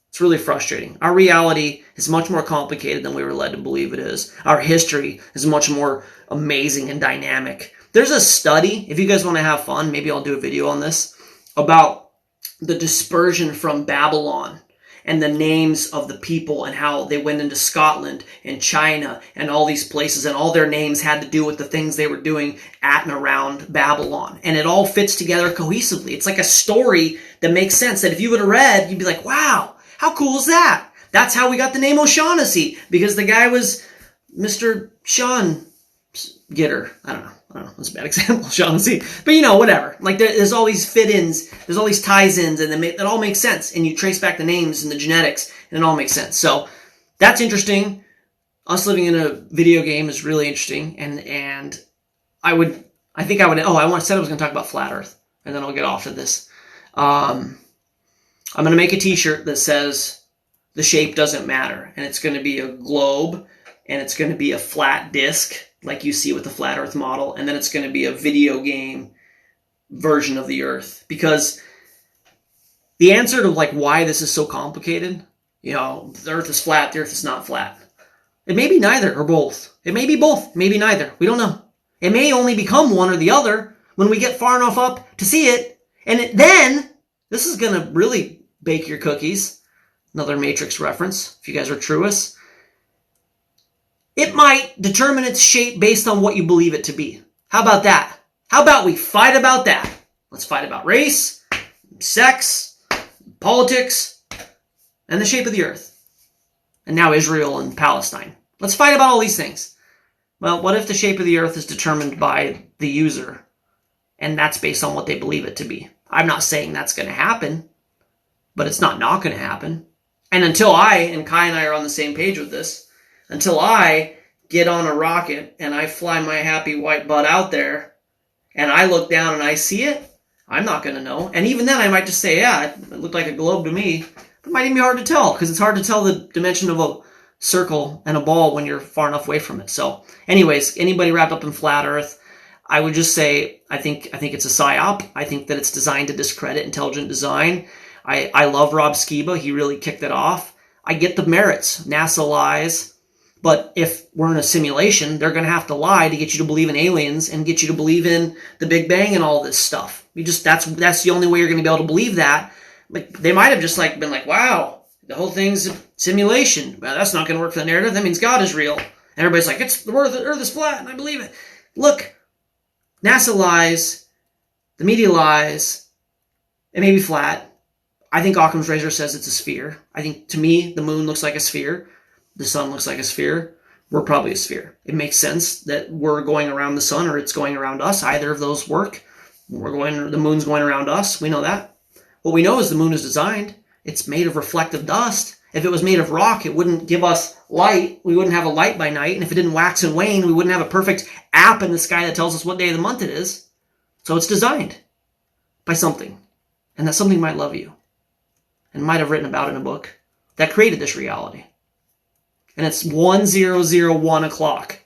It's really frustrating. Our reality is much more complicated than we were led to believe it is. Our history is much more amazing and dynamic. There's a study, if you guys want to have fun, maybe I'll do a video on this, about the dispersion from Babylon and the names of the people and how they went into Scotland and China and all these places, and all their names had to do with the things they were doing at and around Babylon. And it all fits together cohesively. It's like a story that makes sense, that if you would have read, you'd be like, wow, how cool is that? That's how we got the name O'Shaughnessy, because the guy was Mr. Sean Gitter. I don't know. That's a bad example, Shaughnessy. But whatever. Like there's all these fit-ins, there's all these ties-ins, and it all makes sense. And you trace back the names and the genetics, and it all makes sense. So that's interesting. Us living in a video game is really interesting. And I said I was going to talk about flat Earth, and then I'll get off to this. I'm going to make a t-shirt that says the shape doesn't matter. And it's going to be a globe, and it's going to be a flat disc like you see with the flat Earth model. And then it's going to be a video game version of the Earth. Because the answer to why this is so complicated, the Earth is flat, the Earth is not flat. It may be neither or both. It may be both, maybe neither. We don't know. It may only become one or the other when we get far enough up to see it. And then, this is going to really bake your cookies. Another Matrix reference, if you guys are truists. It might determine its shape based on what you believe it to be. How about that? How about we fight about that? Let's fight about race, sex, politics, and the shape of the Earth. And now Israel and Palestine. Let's fight about all these things. Well, what if the shape of the Earth is determined by the user, and that's based on what they believe it to be? I'm not saying that's going to happen, but it's not going to happen. And until and Kai and I are on the same page with this, until I get on a rocket and I fly my happy white butt out there and I look down and I see it, I'm not going to know. And even then I might just say, yeah, it looked like a globe to me. It might even be hard to tell because it's hard to tell the dimension of a circle and a ball when you're far enough away from it. So anyways, anybody wrapped up in flat earth, I would just say, I think it's a psyop. I think that it's designed to discredit intelligent design. I love Rob Skiba. He really kicked it off. I get the merits. NASA lies. But if we're in a simulation, they're going to have to lie to get you to believe in aliens and get you to believe in the Big Bang and all this stuff. That's the only way you're going to be able to believe that. Like, they might have just been like, wow, the whole thing's a simulation. Well, that's not going to work for the narrative. That means God is real. And everybody's like, the Earth is flat, and I believe it. Look, NASA lies, the media lies, it may be flat. I think Occam's razor says it's a sphere. I think, to me, the moon looks like a sphere. The sun looks like a sphere. We're probably a sphere. It makes sense that we're going around the sun or it's going around us. Either of those work. The moon's going around us. We know that. What we know is the moon is designed. It's made of reflective dust. If it was made of rock, it wouldn't give us light. We wouldn't have a light by night. And if it didn't wax and wane, we wouldn't have a perfect app in the sky that tells us what day of the month it is. So it's designed by something. And that something might love you. And might have written about in a book that created this reality. And it's 1001 o'clock.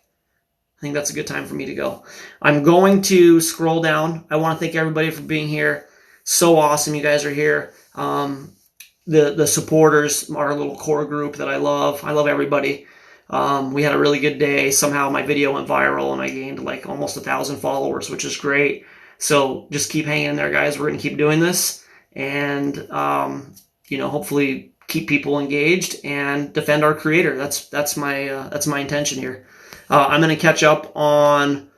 I think that's a good time for me to go. I'm going to scroll down. I want to thank everybody for being here. So awesome you guys are here. The supporters, our little core group that I love. I love everybody. We had a really good day. Somehow my video went viral and I gained almost 1,000 followers, which is great. So just keep hanging in there, guys. We're going to keep doing this. And, hopefully keep people engaged and defend our creator. That's my intention here. I'm going to catch up on,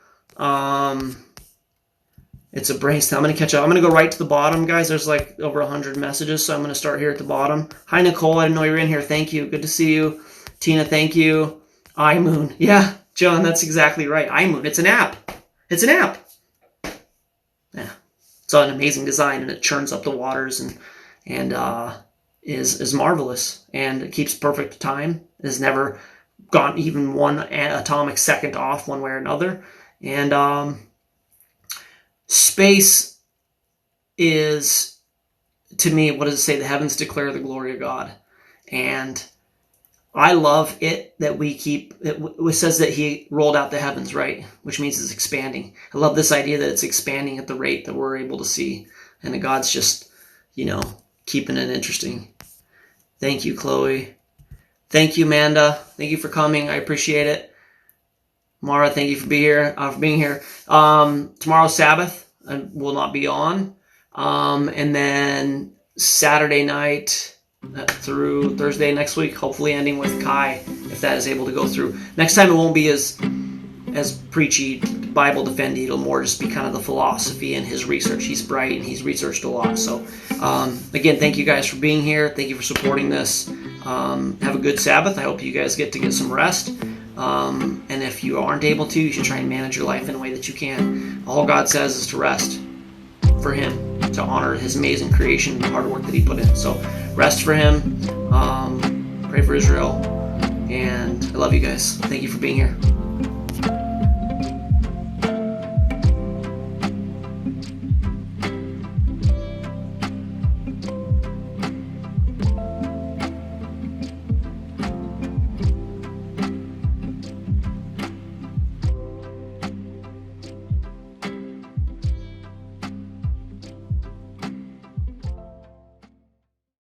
it's a brainstorm. I'm going to catch up. I'm going to go right to the bottom, guys. There's over 100 messages. So I'm going to start here at the bottom. Hi, Nicole. I didn't know you were in here. Thank you. Good to see you. Tina, thank you. iMoon. Yeah, John, that's exactly right. iMoon. It's an app. It's an app. Yeah. It's an amazing design and it churns up the waters and is marvelous, and it keeps perfect time. It has never gone even one atomic second off one way or another. And space is, to me, what does it say? The heavens declare the glory of God. And I love it that it says that he rolled out the heavens, right? Which means it's expanding. I love this idea that it's expanding at the rate that we're able to see. And that God's just, keeping it interesting. Thank you, Chloe. Thank you, Amanda. Thank you for coming. I appreciate it. Mara, thank you for being here. Tomorrow's Sabbath. I will not be on. And then Saturday night through Thursday next week, hopefully ending with Kai, if that is able to go through. Next time it won't be as preachy, Bible defendy. It'll more just be kind of the philosophy and his research. He's bright and he's researched a lot. So again, thank you guys for being here. Thank you for supporting this. Have a good Sabbath. I hope you guys get to get some rest. And if you aren't able to, you should try and manage your life in a way that you can. All God says is to rest for him, to honor his amazing creation and the hard work that he put in. So rest for him. Pray for Israel. And I love you guys. Thank you for being here.